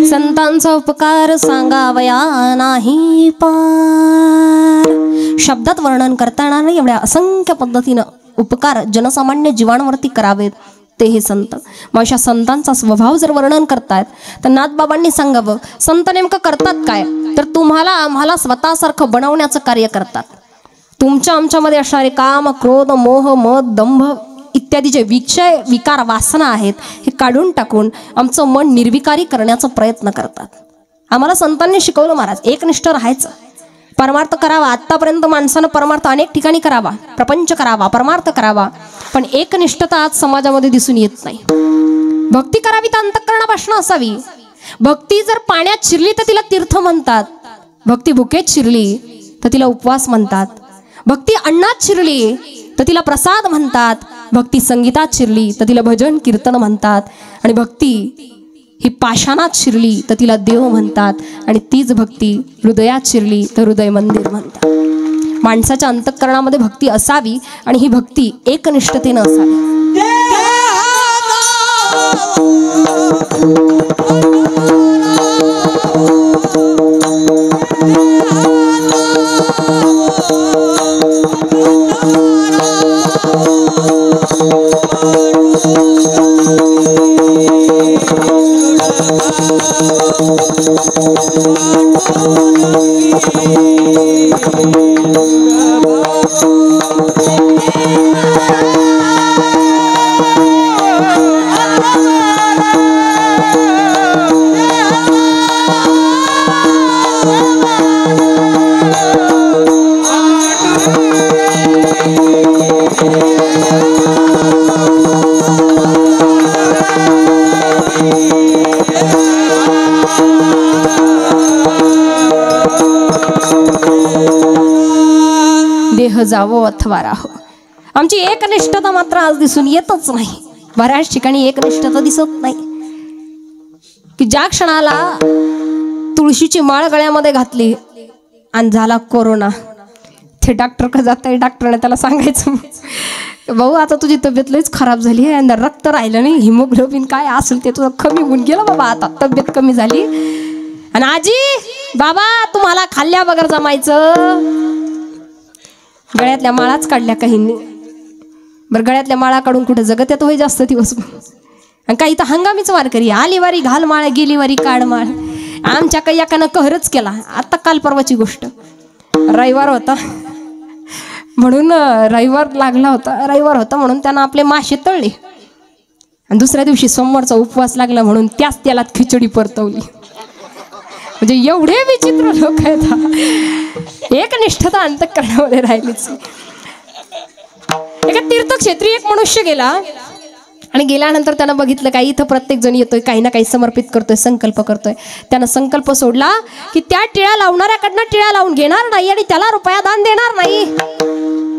संतांचा उपकार सांगावया नाही पार. शब्दात वर्णन करताना नाही, एवढ्या असंख्य पद्धतीनं उपकार जनसामान्य जीवांवरती करावेत ते हे संत. मग अशा संतांचा स्वभाव जर वर्णन करतायत तर नाथबाबांनी सांगावं संत नेमकं करतात काय, तर तुम्हाला आम्हाला स्वतःसारखं बनवण्याचं कार्य करतात. तुमच्या आमच्यामध्ये असणारे काम, क्रोध, मोह, मद, दंभ इत्यादी जे विषय विकार वासना आहेत हे काढून टाकून आमचं मन निर्विकारी करण्याचा प्रयत्न करतात. आम्हाला संतांनी शिकवलं महाराज एकनिष्ठ राहायचं, परमार्थ करावा. आतापर्यंत माणसानं परमार्थ अनेक ठिकाणी करावा, प्रपंच करावा, परमार्थ करावा, पण एकनिष्ठता आज समाजामध्ये दिसून येत नाही. भक्ती करावी तर अंतःकरणापासून असावी. भक्ती जर पाण्यात शिरली तर तिला तीर्थ म्हणतात. भक्ती भुकेत शिरली तर तिला उपवास म्हणतात. भक्ती अन्नात शिरली तर तिला प्रसाद म्हणतात. भक्ती संगीतात शिरली तर तिला भजन कीर्तन म्हणतात. आणि भक्ती ही पाषाणात शिरली तर तिला देव म्हणतात. आणि तीच भक्ती हृदयात शिरली तर हृदय मंदिर म्हणतात. माणसाच्या अंतःकरणामध्ये भक्ती असावी आणि ही भक्ती एकनिष्ठतेनं असावी. देह जावो अथवा राहो. आमची एकनिष्ठता मात्र आज दिसून येतच नाही. बऱ्याच ठिकाणी एकनिष्ठता दिसत नाही. की ज्या क्षणाला तुळशीची माळ गळ्यामध्ये घातली आणि झाला कोरोना, ते डॉक्टर का जात आहे, डॉक्टरने त्याला सांगायचं भाऊ आता तुझी तब्येत लईच खराब झाली आहे, रक्त राहिलं नाही, हिमोग्लोबिन काय असेल ते तुझं कमी होऊन गेलं बाबा, आता तब्येत कमी झाली. आणि आजी बाबा तुम्हाला खाल्ल्या बगर जमायचं. गळ्यातल्या माळाच काढल्या काहींनी. बरं गळ्यातल्या माळा काढून कुठे जगत येत होय जास्त दिवस. आणि काही तर हंगामीच वारकरी, आली वारी घाल माळ, गेली वारी काढ माळ. आमच्या काही एकानं कहरच केला. आता काल परवाची गोष्ट, रविवार होता म्हणून रविवार लागला होता, रविवार होता म्हणून त्यानं आपले मासे तळले. आणि दुसऱ्या दिवशी सोमवारचा उपवास लागला म्हणून त्याच त्याला खिचडी परतवली. म्हणजे एवढे विचित्र लोक आहेत. एकनिष्ठता अंतःकरणामध्ये राहिलीच. एका तीर्थक्षेत्री एक मनुष्य गेला आणि गेल्यानंतर त्यानं बघितलं काही इथं प्रत्येक जण येतोय, काही ना काही समर्पित करतोय, संकल्प करतोय. त्यानं संकल्प सोडला की त्या टिळा लावणाऱ्याकडनं टिळा लावून घेणार नाही आणि त्याला रुपया दान देणार नाही.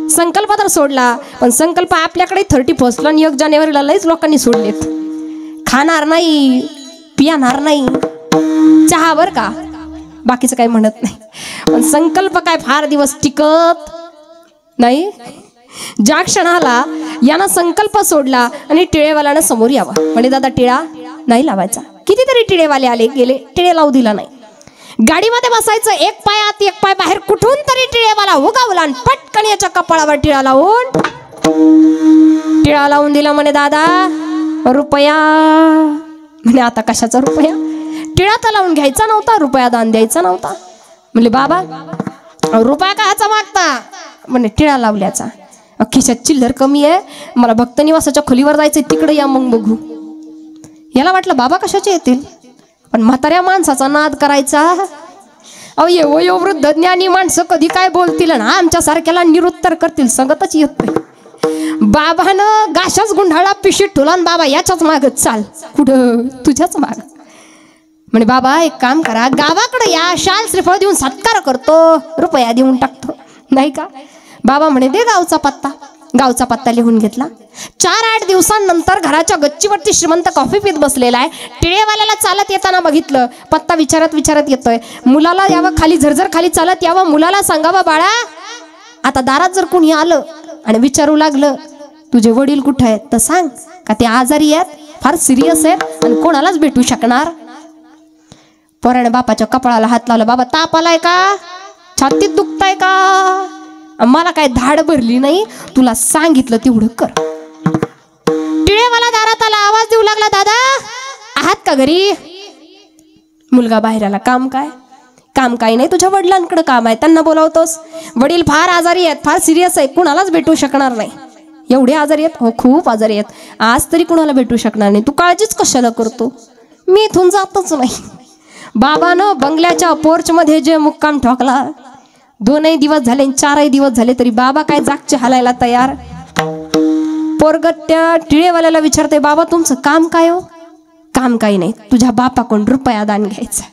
संकल्प तर सोडला, पण संकल्प आपल्याकडे 31 आणि 1 जानेवारीला लईच लोकांनी सोडलेत. खाणार नाही, पिणार नाही, चहा बर का, बाकीचं काही म्हणत नाही. पण संकल्प काय फार दिवस टिकत नाही. ज्या क्षणाला यानं संकल्प सोडला आणि टिळेवाल्यानं समोर यावं, म्हणजे दादा टिळा नाही लावायचा. कितीतरी टिळेवाले आले गेले, टिळे लावू दिला नाही. गाडीमध्ये बसायचं, एक पाय आत एक पाय बाहेर, कुठून तरी टिळेवाला उगावला आणि पटकन याच्या कपाळावर टिळा लावून दिला. म्हणे दादा रुपया. म्हणे आता कशाचा रुपया, टिळा तर लावून घ्यायचा नव्हता, रुपया दान द्यायचा नव्हता. म्हणले बाबा रुपया कायचा मागता, म्हणे टिळा लावल्याचा. खिशात चिल्लर कमी आहे, मला भक्त निवासाच्या खोलीवर जायचंय, तिकडे या मग बघू. याला वाटलं बाबा कशाचे येतील, पण म्हाताऱ्या माणसाचा नाद करायचा. अहो ये वयोवृद्ध ज्ञानी माणसं कधी काय बोलतील ना आमच्या सारख्याला निरुत्तर करतील, सांगतच येत नाही. बाबानं गाशाच गुंढाळा पिशीत ठेवला आणि बाबा याच्याच मागत चाल, कुठं तुझ्याच माग. म्हणे बाबा एक काम करा, गावाकडे या, शाल श्रीफळ देऊन सत्कार करतो, रुपया देऊन टाकतो, नाही का. बाबा म्हणे दे गावचा पत्ता. गावचा पत्ता लिहून घेतला. 4-8 दिवसांनंतर घराच्या गच्चीवरती श्रीमंत कॉफी पीत बसलेला आहे. टिळेवाल्याला चालत येताना बघितलं, पत्ता विचारत येतोय. मुलाला यावं खाली, झरझर खाली चालत यावं, मुलाला सांगावं बाळा आता दारात जर कोणी आलं आणि विचारू लागलं तुझे वडील कुठे आहेत, तर सांग का ते आजारी आहेत, फार सिरियस आहेत आणि कोणालाच भेटू शकणार. पोराने बापाच्या कपाळाला हात लावला. बाबा ताप आलाय का, छातीत दुखताय का, मला काय धाड भरली नाही, तुला सांगितलं तेवढं कर. टिळेवाला दारात आला, आवाज देऊ लागला दादा आहात का घरी. मुलगा बाहेर आला. काम काय, काम काही नाही, तुझ्या वडिलांकडे काम आहे, त्यांना बोलावतोस. वडील फार आजारी आहेत, फार सिरियस आहे, कुणालाच भेटू शकणार नाही. एवढे आजारी आहेत, हो खूप आजारी आहेत, आज तरी कुणाला भेटू शकणार नाही, तू काळजीच कशाला करतो, मी इथून जातच नाही. बाबानं बंगल्याच्या पोर्च मध्ये जे मुक्काम ठोकला, 2 दिवस झाले 4 दिवस झाले तरी बाबा काय जागचे हालायला तयार. पोरगट्या टिळेवाल्याला विचारते बाबा तुमचं काम काय हो. काम काही नाही, तुझ्या बापाकडून रुपया दान घ्यायचा.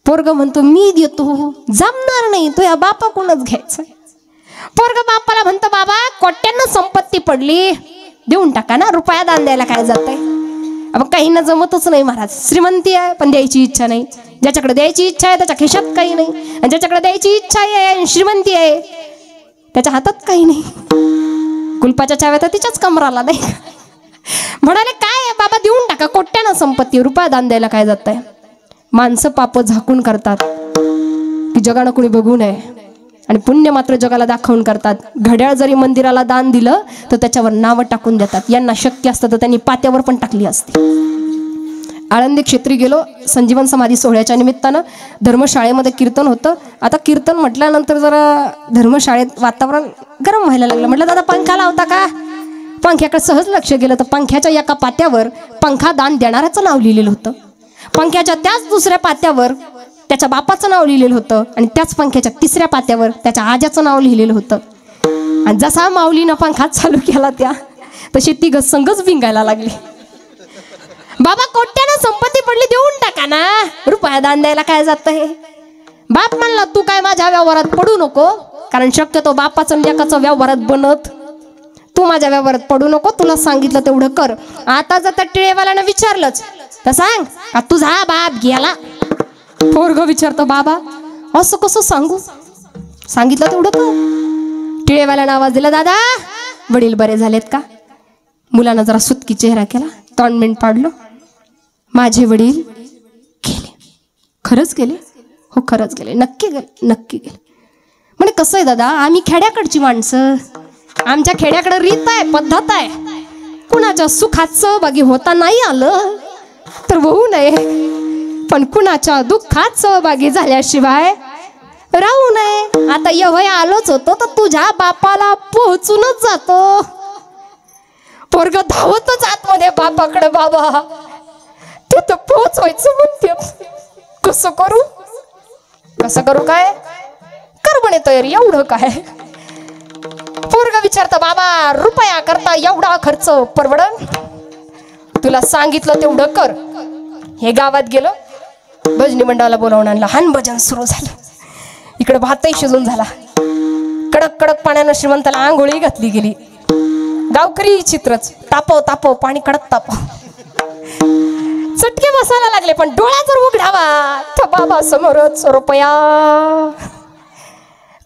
पोरग म्हणतो मी देतो, जमणार नाही, तुझ्या बापाकडूनच घ्यायचं. पोरग बापाला म्हणतो बाबा कोट्यानं संपत्ती पडली, देऊन टाका ना, रुपया दान द्यायला काय जातंय. अब काहींना जमतच नाही महाराज, श्रीमंती आहे पण द्यायची इच्छा नाही. ज्याच्याकडे द्यायची इच्छा आहे त्याच्या खिशात काही नाही, आणि ज्याच्याकडे द्यायची इच्छा आहे श्रीमंती आहे त्याच्या हातात काही नाही. कुलपाच्या चाव्या तर तिच्याच कमराला नाही. म्हणाले काय बाबा देऊन टाका, कोट्यानं संपत्ती, रुपया दान द्यायला काय जातंय. माणसं पाप झाकून करतात की जगानं कोणी बघू नये, आणि पुण्य मात्र जगाला दाखवून करतात. घड्याळ जरी मंदिराला दान दिलं तर त्याच्यावर नावं टाकून देतात. यांना शक्य असतं तर त्यांनी पात्यावर पण टाकली असते. आळंदी क्षेत्री गेलो संजीवन समाधी सोहळ्याच्या निमित्तानं. धर्मशाळेमध्ये कीर्तन होतं. आता कीर्तन म्हटल्यानंतर जरा धर्मशाळेत वातावरण गरम व्हायला लागलं. म्हटलं दादा पंखा लावता का. पंख्याकडे सहज लक्ष गेलं तर पंख्याच्या एका पात्यावर पंखा दान देणाऱ्याचं नाव लिहिलेलं होतं. पंख्याच्या त्याच दुसऱ्या पात्यावर त्याच्या बापाचं नाव लिहिलेलं होतं, आणि त्याच पंख्याच्या तिसऱ्या पात्यावर त्याच्या आज्याचं नाव लिहिलेलं होतं. आणि जसा माऊलीनं पंखा चालू केला त्या तशी ती संगच भिंगायला लागली. बाबा कोट्यानं संपत्ती पडली, देऊन टाका ना, रुपया दान द्यायला काय जातंय. बाप म्हणला तू काय माझ्या व्यवहारात पडू नको, कारण शक्यतो बापाचं लेकाचं व्यवहारात बनत, तू माझ्या व्यवहारात पडू नको, तुला सांगितलं तेवढं कर. आता जर त्या टिळेवाल्यानं विचारलंच तर सांग का तुझा बाप गेला. पोरग विचारतो बाबा असं कसं सांगू, सांगितलं तेवढं कर. टिळेवाल्यानं आवाज दिला दादा वडील बरे झालेत का. मुलानं जरा सुतकी चेहरा केला, तोंडमेंट पाडलं. माझे वडील गेले. खरंच गेले. हो खरंच गेले. नक्की गेले. नक्की गेले. म्हणजे कसं आहे दादा, आम्ही खेड्याकडची माणसं, आमच्या खेड्याकडे रीत आहे, पद्धत आहे. कुणाच्या सुखात सहभागी होता नाही आलं तर होऊ नये, पण कुणाच्या दुःखात सहभागी झाल्याशिवाय राहू नये. आता एवढे आलोच होतो तर तुझ्या बापाला पोहोचूनच जातो. पोरग धावतच आतमध्ये बापाकडे, बाबा तिथं पोहोचवायचं म्हणते. कसं करू कसं करू, काय कर म्हणे तयारी, एवढं काय. पोरग विचारतं बाबा रुपया करता एवढा खर्च परवडन, तुला सांगितलं तेवढं कर. हे गावात गेलो, भजनी मंडळाला बोलावून आणलं, हान भजन सुरू झालं. इकडे भातही शिजून झाला. कडक कडक पाण्यानं श्रीमंताला आंघोळी घातली गेली. गावकरी चित्रच, तापव तापव पाणी कडक तापव. चटके बसायला लागले, पण डोळा जर उघडावा तर बाबा समोरच रुपया.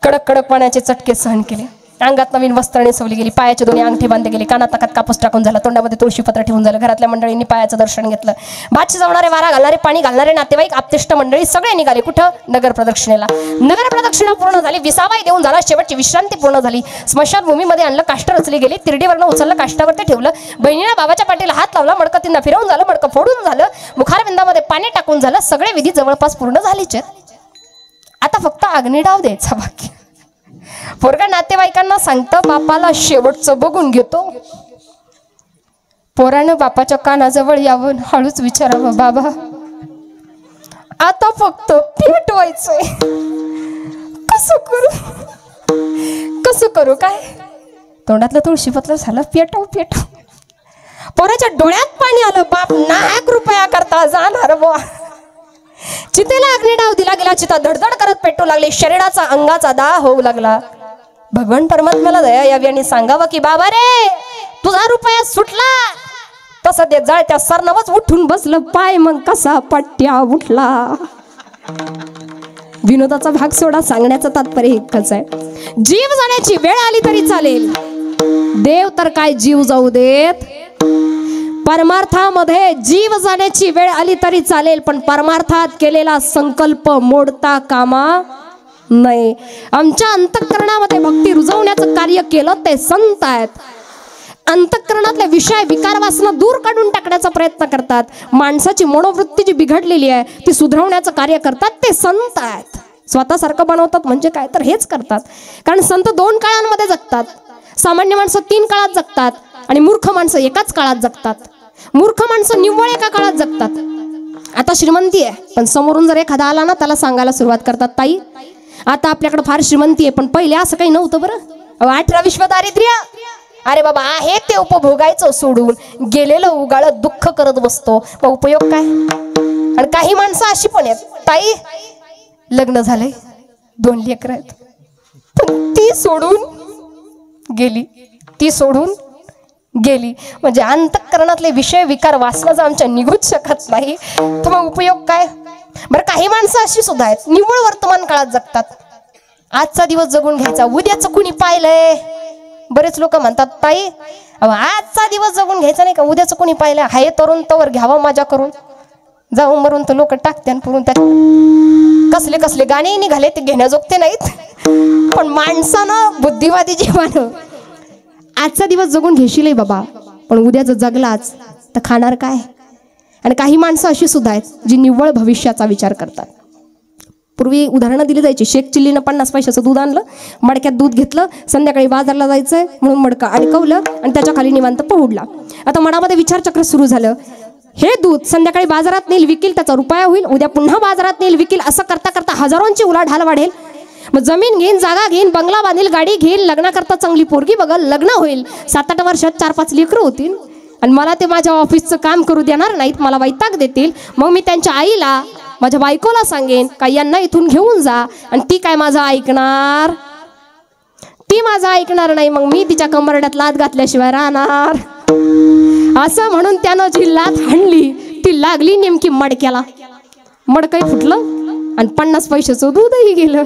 कडक कडक पाण्याचे चटके सहन केले. अंगात नवीन वस्त्र नेसवली गेली, पायाचे दोन्ही अंगठी बांधले गेले, कानात ताकात कापूस टाकून झाला, तोंडामध्ये तुळशीपत्र ठेवून झालं. घरातल्या मंडळींनी पायाचं दर्शन घेतलं. भात शिजवणारे, वारा घालणारे, पाणी घालणारे नातेवाईक, आप्तेष्ट मंडळी सगळे निघाले. कुठं. नगर प्रदक्षिणेला. नगर प्रदक्षिणा पूर्ण झाली. विसावाही देऊन झाला. शेवटची विश्रांती पूर्ण झाली. स्मशानभूमीमध्ये आणलं, काष्ट रचली गेली. तिरडीवरनं उचललं, काष्टावरती ठेवलं. बहिणीला बाबाच्या पाठीला हात लावला. मडकं तिनं फिरवून झालं, मडकं फोडून झालं. मुखारविंदामध्ये पाणी टाकून झालं. सगळे विधी जवळपास पूर्ण झालेच. आता फक्त अग्निडाव द्यायचा बाकी. पोरगा नातेवाईकांना सांगतं बापाला शेवटचं बघून घेतो. पोरानं बापाच्या कानाजवळ यावं, हळूच विचारावं बाबा आता फक्त पेटवायचंय, कसं करू कसं करू. काय तोंडातलं तुळशीपत्र झालं, पेटव पेटव. पोराच्या डोळ्यात पाणी आलं. बाप नाक रुपया करता जाणार बुवा. चितेला अग्निडाव दिला गेला. चिता धडधड करत पेटू लागली. शरीराचा अंगाचा दाह होऊ लागला. भगवान परमात्म्याला दया यावी आणि सांगावं की बाबा रे तुझा रुपया सुटला. तसं ते जळत्या सरनावच उठून बसलं. पाय मग कसा पट्ट्या उठला. विनोदाचा भाग सोडा, सांगण्याचं तात्पर्य एकच आहे. जीव जाण्याची वेळ आली तरी चालेल, देव तर काय जीव जाऊ देत. परमार्थामध्ये जीव जाण्याची वेळ आली तरी चालेल, पण परमार्थात केलेला संकल्प मोडता कामा नये. आमच्या अंतःकरणामध्ये भक्ती रुजवण्याचं कार्य केलं ते संत आहेत. अंतःकरणातले विषय विकार वासना दूर काढून टाकण्याचा प्रयत्न करतात. माणसाची मनोवृत्ती जी बिघडलेली आहे ती सुधारण्याचं कार्य करतात ते संत आहेत. स्वतःसारखं बनवतात म्हणजे काय तर हेच करतात. कारण संत दोन काळांमध्ये जगतात. सामान्य माणसं 3 काळात जगतात आणि मूर्ख माणसं एकाच काळात जगतात. मूर्ख माणसं निव्वळ एका काळात जगतात. आता श्रीमंती आहे पण समोरून जर एखादा आला ना त्याला सांगायला सुरुवात करतात ताई आता आपल्याकडे फार श्रीमंती आहे, पण पहिले असं काही नव्हतं बरं. 18 विश्व दारिद्र्य अरे बाबा आहे ते उपभोगायचं सोडून गेलेलं उगाळ दुःख करत बसतो, मग उपयोग काय? आणि काही माणसं अशी पण आहेत, ताई लग्न झालंय 2 लेकरं आहेत, पण ती सोडून गेली म्हणजे अंतःकरणातले विषय विकार वासना जर आमच्या निघूच शकत नाही तर मग उपयोग काय? बरं काही माणसं अशी सुद्धा आहेत निव्वळ वर्तमान काळात जगतात. आजचा दिवस जगून घ्यायचा, उद्याचं कुणी पाहिलंय? बरेच लोक म्हणतात ताई आजचा दिवस जगून घ्यायचा नाही का, उद्याचं कोणी पाहिलं? हाय तरुण तवर घ्यावा मजा करून, जाऊन मरून तर लोक टाकत्यान पुरून. त्या कसले गाणे निघाले ते घेण्याजोगते नाहीत. पण माणसानं बुद्धिवादी जीवानं आजचा दिवस जगून घेशील बाबा, पण उद्या जर जगलाच तर खाणार काय? आणि काही माणसं अशी सुद्धा आहेत जी निव्वळ भविष्याचा विचार करतात. पूर्वी उदाहरणं दिली जायची, शेख चिल्लीनं 50 पैशाचं दूध आणलं, मडक्यात दूध घेतलं, संध्याकाळी बाजारला जायचंय म्हणून मडकं अडकवलं आणि त्याच्या खाली निवांत पहुडला. आता मनामध्ये विचारचक्र सुरू झालं, हे दूध संध्याकाळी बाजारात नेल विकील, त्याचा रुपया होईल, उद्या पुन्हा बाजारात नेल विकील, असं करता करता हजारोंची उलाढाल वाढेल. मग जमीन घेईन, जागा घेईन, बंगला बांधील, गाडी घेईन, लग्नाकरता चांगली पोरगी बघल, लग्न होईल, 7-8 वर्षात 4-5 लेकरं होतील आणि मला ते माझ्या ऑफिसचं काम करू देणार नाहीत, मला वैताग देतील. मग मी त्यांच्या आईला माझ्या बायकोला सांगेन का यांना इथून घेऊन जा, आणि ती काय माझं ऐकणार? ती माझं ऐकणार नाही. मग मी तिच्या कंबरड्यात लात घातल्याशिवाय राहणार? असं म्हणून त्यानं जी लात हाणली ती लागली नेमकी मडक्याला. मडकही फुटलं आणि 50 पैशाचं दूधही गेलं.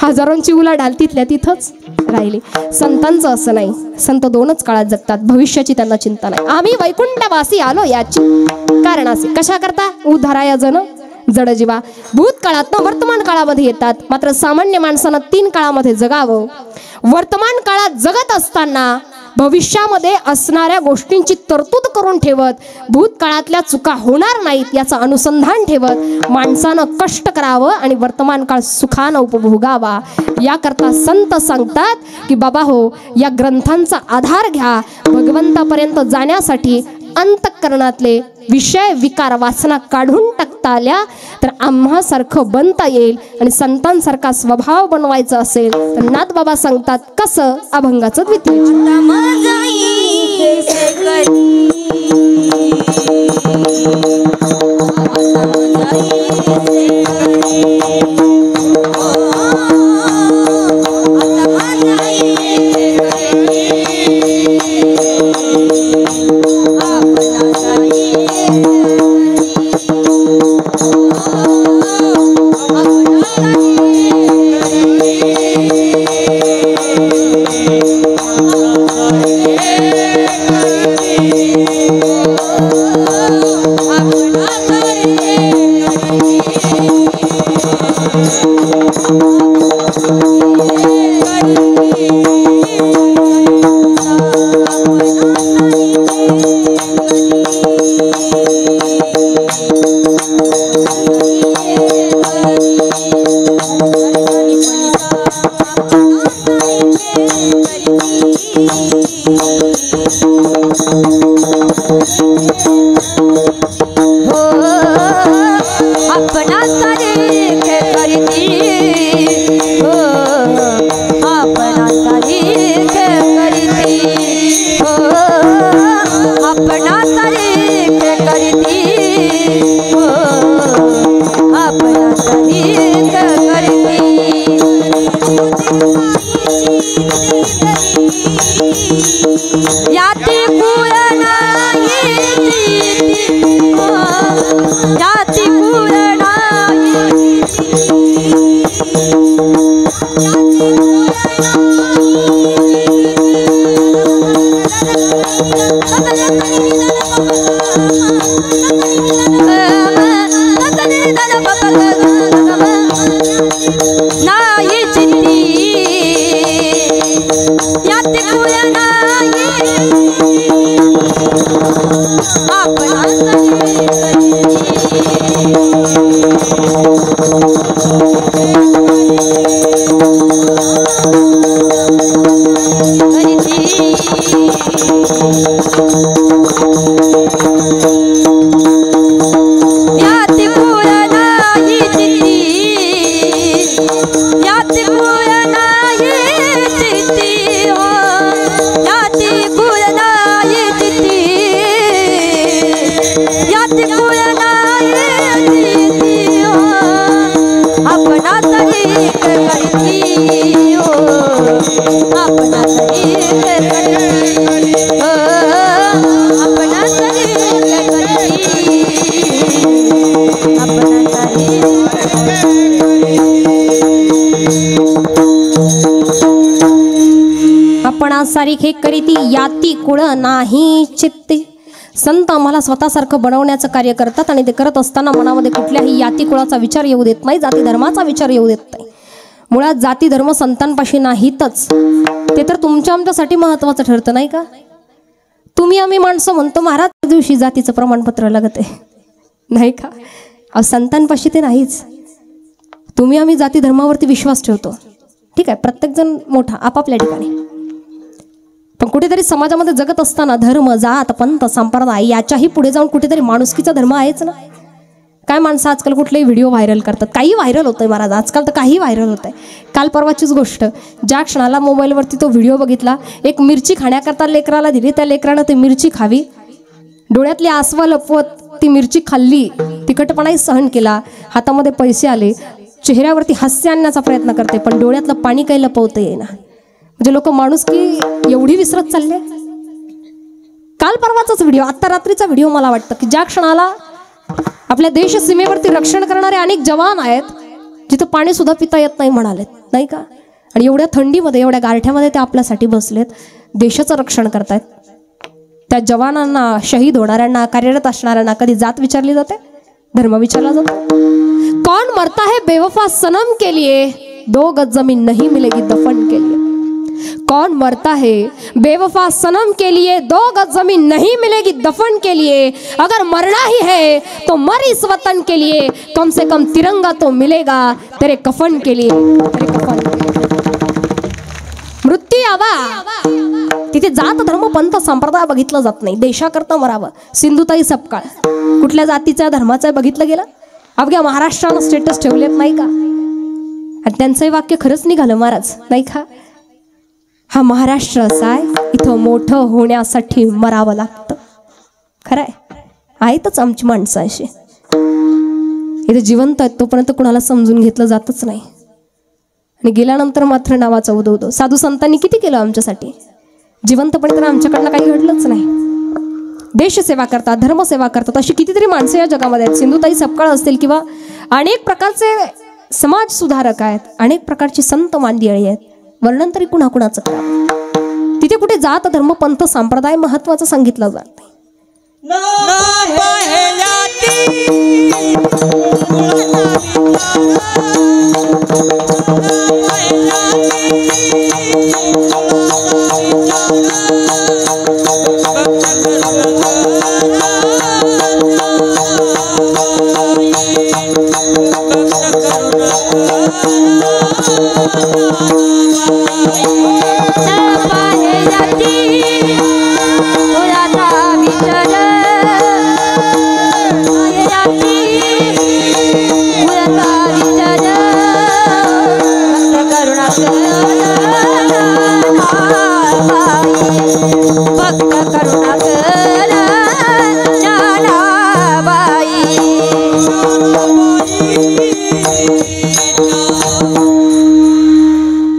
हजारोंची उलाढाल तिथल्या तिथंच राहिली. संतांचं असं नाही, संत 2च काळात जगतात, भविष्याची त्यांना चिंता नाही. आम्ही वैकुंठवासी आलो याची कारण असे, कशा करता? उद्धाराया जन जड जीवा. भूतकाळात वर्तमान काळामध्ये येतात, मात्र सामान्य माणसानं 3 काळामध्ये जगावं. वर्तमान काळात जगत असताना भविष्यामध्ये असणाऱ्या गोष्टींची तरतूद करून ठेवत, भूतकाळातल्या चुका होणार नाहीत याचं अनुसंधान ठेवत माणसानं कष्ट करावं आणि वर्तमान काळ सुखानं उपभोगावा. याकरता संत सांगतात की बाबा हो, या ग्रंथांचा आधार घ्या. भगवंतापर्यंत जाण्यासाठी अंतःकरणातले विषय विकार वासना काढून टाकता आल्या तर आम्हासारखं बनता येईल. आणि संतांसारखा स्वभाव बनवायचा असेल तर नाथ बाबा सांगतात कसं? अभंगाचं द्वितीय. याती सारिखे करीती याती कुळ नाही चित्ते. संत आम्हाला स्वतःसारखं बनवण्याचं कार्य करतात आणि ते करत असताना मनामध्ये कुठल्याही याती कुळाचा विचार येऊ देत नाही, जाती धर्माचा विचार येऊ देत नाही. मुळात जाती धर्म संतांपाशी नाहीतच, ते तर तुमच्या आमच्यासाठी महत्त्वाचं ठरतं नाही का. तुम्ही आम्ही माणसं म्हणतो महाराज दिवशी जातीचं प्रमाणपत्र लागते नाही का. संतांपाशी ते नाहीच. तुम्ही आम्ही जाती धर्मावरती विश्वास ठेवतो, ठीक आहे, प्रत्येकजण मोठा आपापल्या ठिकाणी. पण कुठेतरी समाजामध्ये जगत असताना धर्म, जात, पंथ, संप्रदाय याच्याही पुढे जाऊन कुठेतरी माणुसकीचा धर्म आहेच ना. काय माणसं आजकाल कुठलेही व्हिडिओ व्हायरल करतात, काही व्हायरल होतंय महाराज, आजकाल तर काही व्हायरल होत आहे. काल परवाचीच गोष्ट, ज्या क्षणाला मोबाईलवरती तो व्हिडिओ बघितला, एक मिरची खाण्याकरता लेकराला दिली, त्या लेकरानं ती मिरची खावी, डोळ्यातली आसवा लपवत ती मिरची खाल्ली, तिखटपणाही सहन केला, हातामध्ये पैसे आले, चेहऱ्यावरती हास्य आणण्याचा प्रयत्न करते, पण डोळ्यातलं पाणी काही लपवता येईना. म्हणजे लोक माणुसकी एवढी विसरत चालले. काल परवाचाच व्हिडिओ, आत्ता रात्रीचा व्हिडिओ मला वाटतं की ज्या क्षणाला आपल्या देश सीमेवरती रक्षण करणारे अनेक जवान आहेत, जिथं पाणी सुद्धा पिता येत नाही म्हणालेत नाही का. आणि एवढ्या थंडीमध्ये, एवढ्या गारठ्यामध्ये ते आपल्यासाठी बसलेत, देशाचं रक्षण करतायत. त्या जवानांना, शहीद होणाऱ्यांना, कार्यरत असणाऱ्यांना कधी जात विचारली जाते, धर्म विचारला जातो. कौन मरता है बेवफा सनम के लिए, 2 गज जमीन नहीं मिलेगी दफन के लिए. कौन मरता है बेवफा सनम के लिए, 2 गज जमीन नहीं मिलेगी दफन के लिए. अगर मरना ही है तो मर इस वतन के लिए, कम से कम तिरंगा तो मिलेगा तेरे कफन के लिए. तेरे कफन के लिए. मृत्यू यावा, तिथे जात धर्म पंथ संप्रदाय बघितलं जात नाही. देशाकरता मरावं. सिंधुताई सपकाळ कुठल्या जातीच्या धर्माचं बघितलं गेलं, अवघ्या महाराष्ट्रानं स्टेटस ठेवलेत नाही का. आणि त्यांचंही वाक्य खरंच निघालं महाराज नाही का. हा महाराष्ट्र असा आहे, इथं मोठं होण्यासाठी मरावं लागतं. खरंय, आहेतच आमची माणसं अशी, इथे जिवंत आहेत तोपर्यंत कुणाला समजून घेतलं जातच नाही, आणि गेल्यानंतर मात्र नावाचा उदो उदो. साधू संतांनी किती केलं आमच्यासाठी, जिवंतपणे तर आमच्याकडनं काही घडलंच नाही. देशसेवा करतात, धर्मसेवा करतात अशी कितीतरी माणसं या जगामध्ये आहेत. सिंधुताई सपकाळ असतील किंवा अनेक प्रकारचे समाज सुधारक आहेत, अनेक प्रकारची संत मांदियाळी आहेत. वर्णन तरी कुणाकुणाचं करावं. तिथे कुठे जात धर्म पंथ संप्रदाय महत्वाचं सांगितलं जात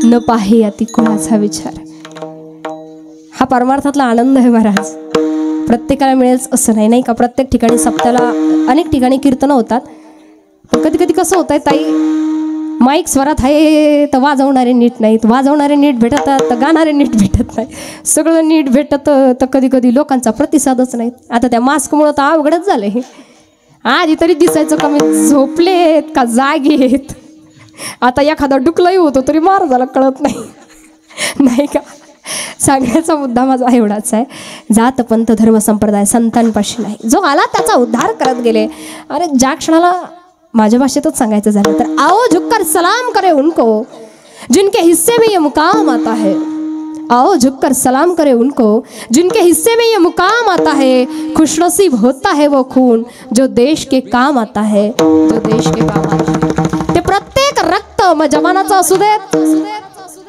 न पाहे अति कुणाचा विचार. हा परमार्थातला आनंद आहे महाराज. प्रत्येकाला मिळेल असं नाही नाही का. प्रत्येक ठिकाणी सप्त्याला अनेक ठिकाणी कीर्तन होतात. कधी कधी कसं होत आहे ताई, माईक स्वरात आहे तर वाजवणारे नीट नाहीत, वाजवणारे नीट भेटतात तर गाणारे नीट भेटत नाही, सगळं नीट भेटत तर कधी कधी लोकांचा प्रतिसादच नाही. आता त्या मास्कमुळं तर अवघडच झालंय. आधी तरी दिसायचं का मी झोपलेत का जागेत, आता एखादा डुकलाही होतो तरी मार झाला कळत नाही नाही का. सांगण्याचा मुद्दा माझा एवढाच आहे, जात पंथ धर्म संप्रदाय संतांपाशी नाही, जो आला त्याचा उद्धार करत गेले. अरे ज्या क्षणाला माझ्या भाषेतच सांगायचं झालं तर आओ झुककर सलाम करे उनको जिनके हिस्से में ये मुकाम आता है. आओ झुककर सलाम करे उनको जिनके हिस्से में ये मुकाम आता है. खुशनसीब होता है वो खून जो देश के काम आता है, जो देश के काम आता है. ते प्रत्येक रक्त मग जवानाचं असू देत,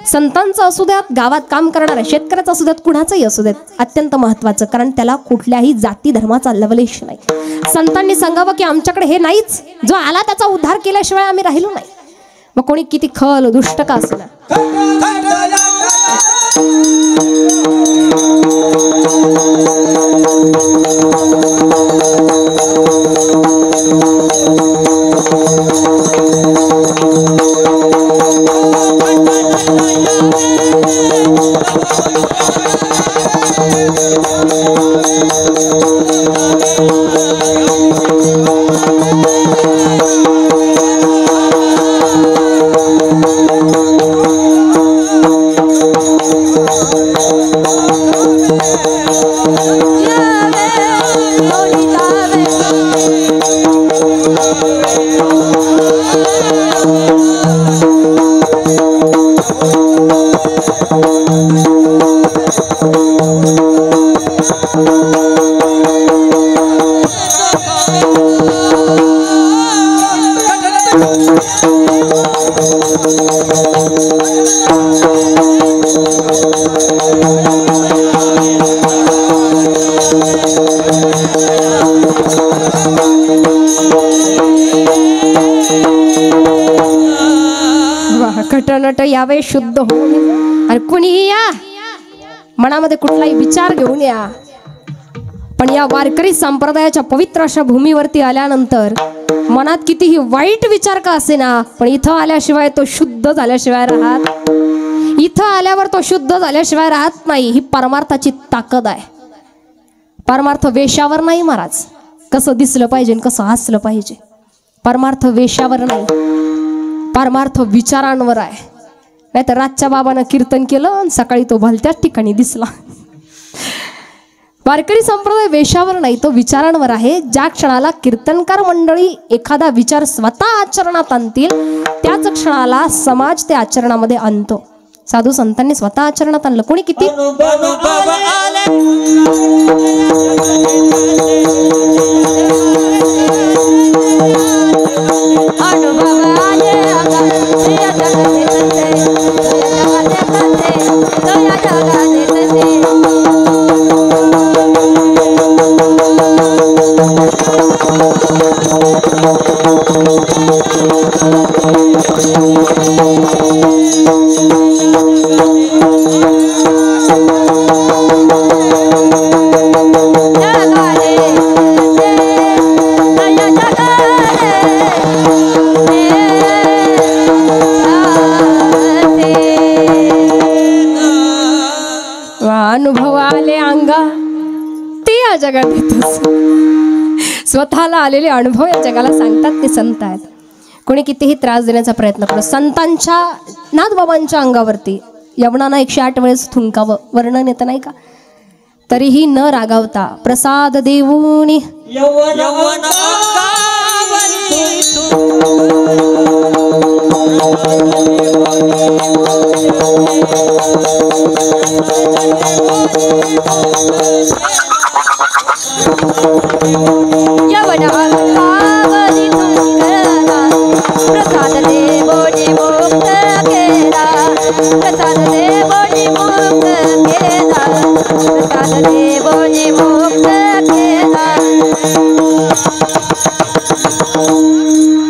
संतांचं असू द्यात, गावात काम करणाऱ्या शेतकऱ्याचं असू द्यात, कुणाचंही असू देत, अत्यंत महत्त्वाचं. कारण त्याला कुठल्याही जाती धर्माचा लवलेश नाही. संतांनी सांगावं की आमच्याकडे हे नाहीच, जो आला त्याचा उद्धार केल्याशिवाय आम्ही राहिलो नाही. मग कोणी किती खल दुष्ट का असू ना. खटनट यावे शुद्ध होऊन आणि कुणी या मनामध्ये कुठलाही विचार घेऊन या. पण या वारकरी संप्रदायाच्या पवित्र अशा भूमीवरती आल्यानंतर मनात कितीही वाईट विचार का असेना, पण इथं आल्याशिवाय तो शुद्ध झाल्याशिवाय राहत, इथं आल्यावर तो शुद्ध झाल्याशिवाय राहत नाही. ही परमार्थाची ताकद आहे. परमार्थ वेशावर नाही महाराज. कसं दिसलं पाहिजे कसं हसलं पाहिजे, परमार्थ वेशावर नाही, परमार्थ विचारांवर आहे. नाही तर रातच्या बाबानं कीर्तन केलं आणि सकाळी तो भलत्याच ठिकाणी दिसला. वारकरी संप्रदाय वेशावर नाही, तो विचारांवर आहे. ज्या क्षणाला कीर्तनकार मंडळी एखादा विचार स्वतः आचरणात आणतील त्याच क्षणाला समाज ते आचरणामध्ये आणतो. साधू संतांनी स्वतः आचरणात आणलं. कोणी किती अनुभव आले अंगा ते या जगात येतच. स्वतःला आलेले अनुभव या जगाला सांगतात ते संत आहेत. कोणी कितीही त्रास देण्याचा प्रयत्न करतो. संतांच्या नाथबाबांच्या अंगावरती यवनानं 108 वेळेस थुंकावं वर्णन येतं नाही का, तरीही न रागावता प्रसाद देऊनी प्रसाद देवोनी मुक्त केला, प्रसाद देवोनी मुक्त केला, प्रसाद देवोनी मुक्त केला.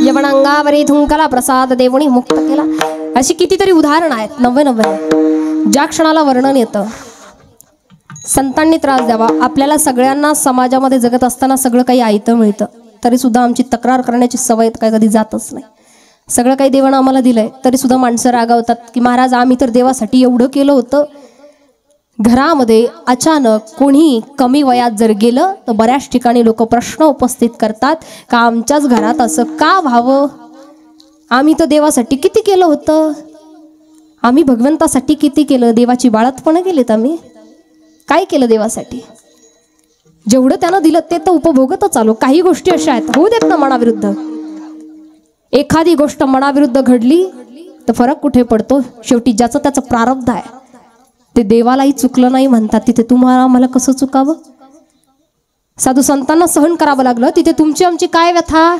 यवनांगावरी थुंकला प्रसाद देवोनी मुक्त केला. अशी कितीतरी उदाहरणं आहेत. 99 ज्या क्षणाला वर्णन येतं संतांनी त्रास द्यावा. आपल्याला सगळ्यांना समाजामध्ये जगत असताना सगळं काही आयतं मिळतं, तरी सुद्धा आमची तक्रार करण्याची सवय काय कधी जातच नाही. सगळं काही देवानं आम्हाला दिलंय तरी सुद्धा माणसं रागावतात की महाराज आम्ही तर देवासाठी एवढं केलं होतं. घरामध्ये अचानक कोणी कमी वयात जर गेलं तर बऱ्याच ठिकाणी लोक प्रश्न उपस्थित करतात का आमच्याच घरात असं का व्हावं, आम्ही तर देवासाठी किती केलं होतं, आम्ही भगवंतासाठी किती केलं, देवाची बाळंतपणं केलीत, आम्ही काय केलं देवासाठी. जेवढं त्यानं दिलं ते तर उपभोगतच आलो. काही गोष्टी अशा आहेत होऊ देत ना मनाविरुद्ध. एखादी गोष्ट मनाविरुद्ध घडली तर फरक कुठे पडतो, शेवटी ज्याचं त्याचं प्रारब्ध आहे. ते देवालाही चुकलं नाही म्हणतात, तिथे तुम्हाला मला कसं चुकावं. साधू संतांना सहन करावं लागलं, तिथे तुमची आमची काय व्यथा.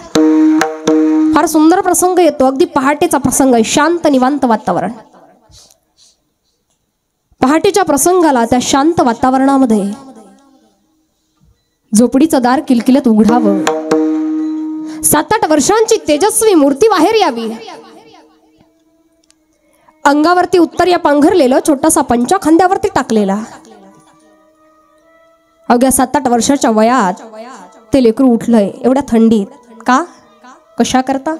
फार सुंदर प्रसंग येतो, अगदी पहाटेचा प्रसंग आहे. शांत निवांत वातावरण. पहाटेच्या प्रसंगाला त्या शांत वातावरणामध्ये झोपडीचं दार किलकिलत उघडावं, 7-8 वर्षांची तेजस्वी मूर्ती बाहेर यावी. अंगावरती उत्तर्य पांघरलेलं छोटासा पंचा खांद्यावरती टाकलेला. अवघ्या 7-8 वर्षाच्या वयात ते लेकरू उठलंय एवढ्या थंडीत. का कशा करता,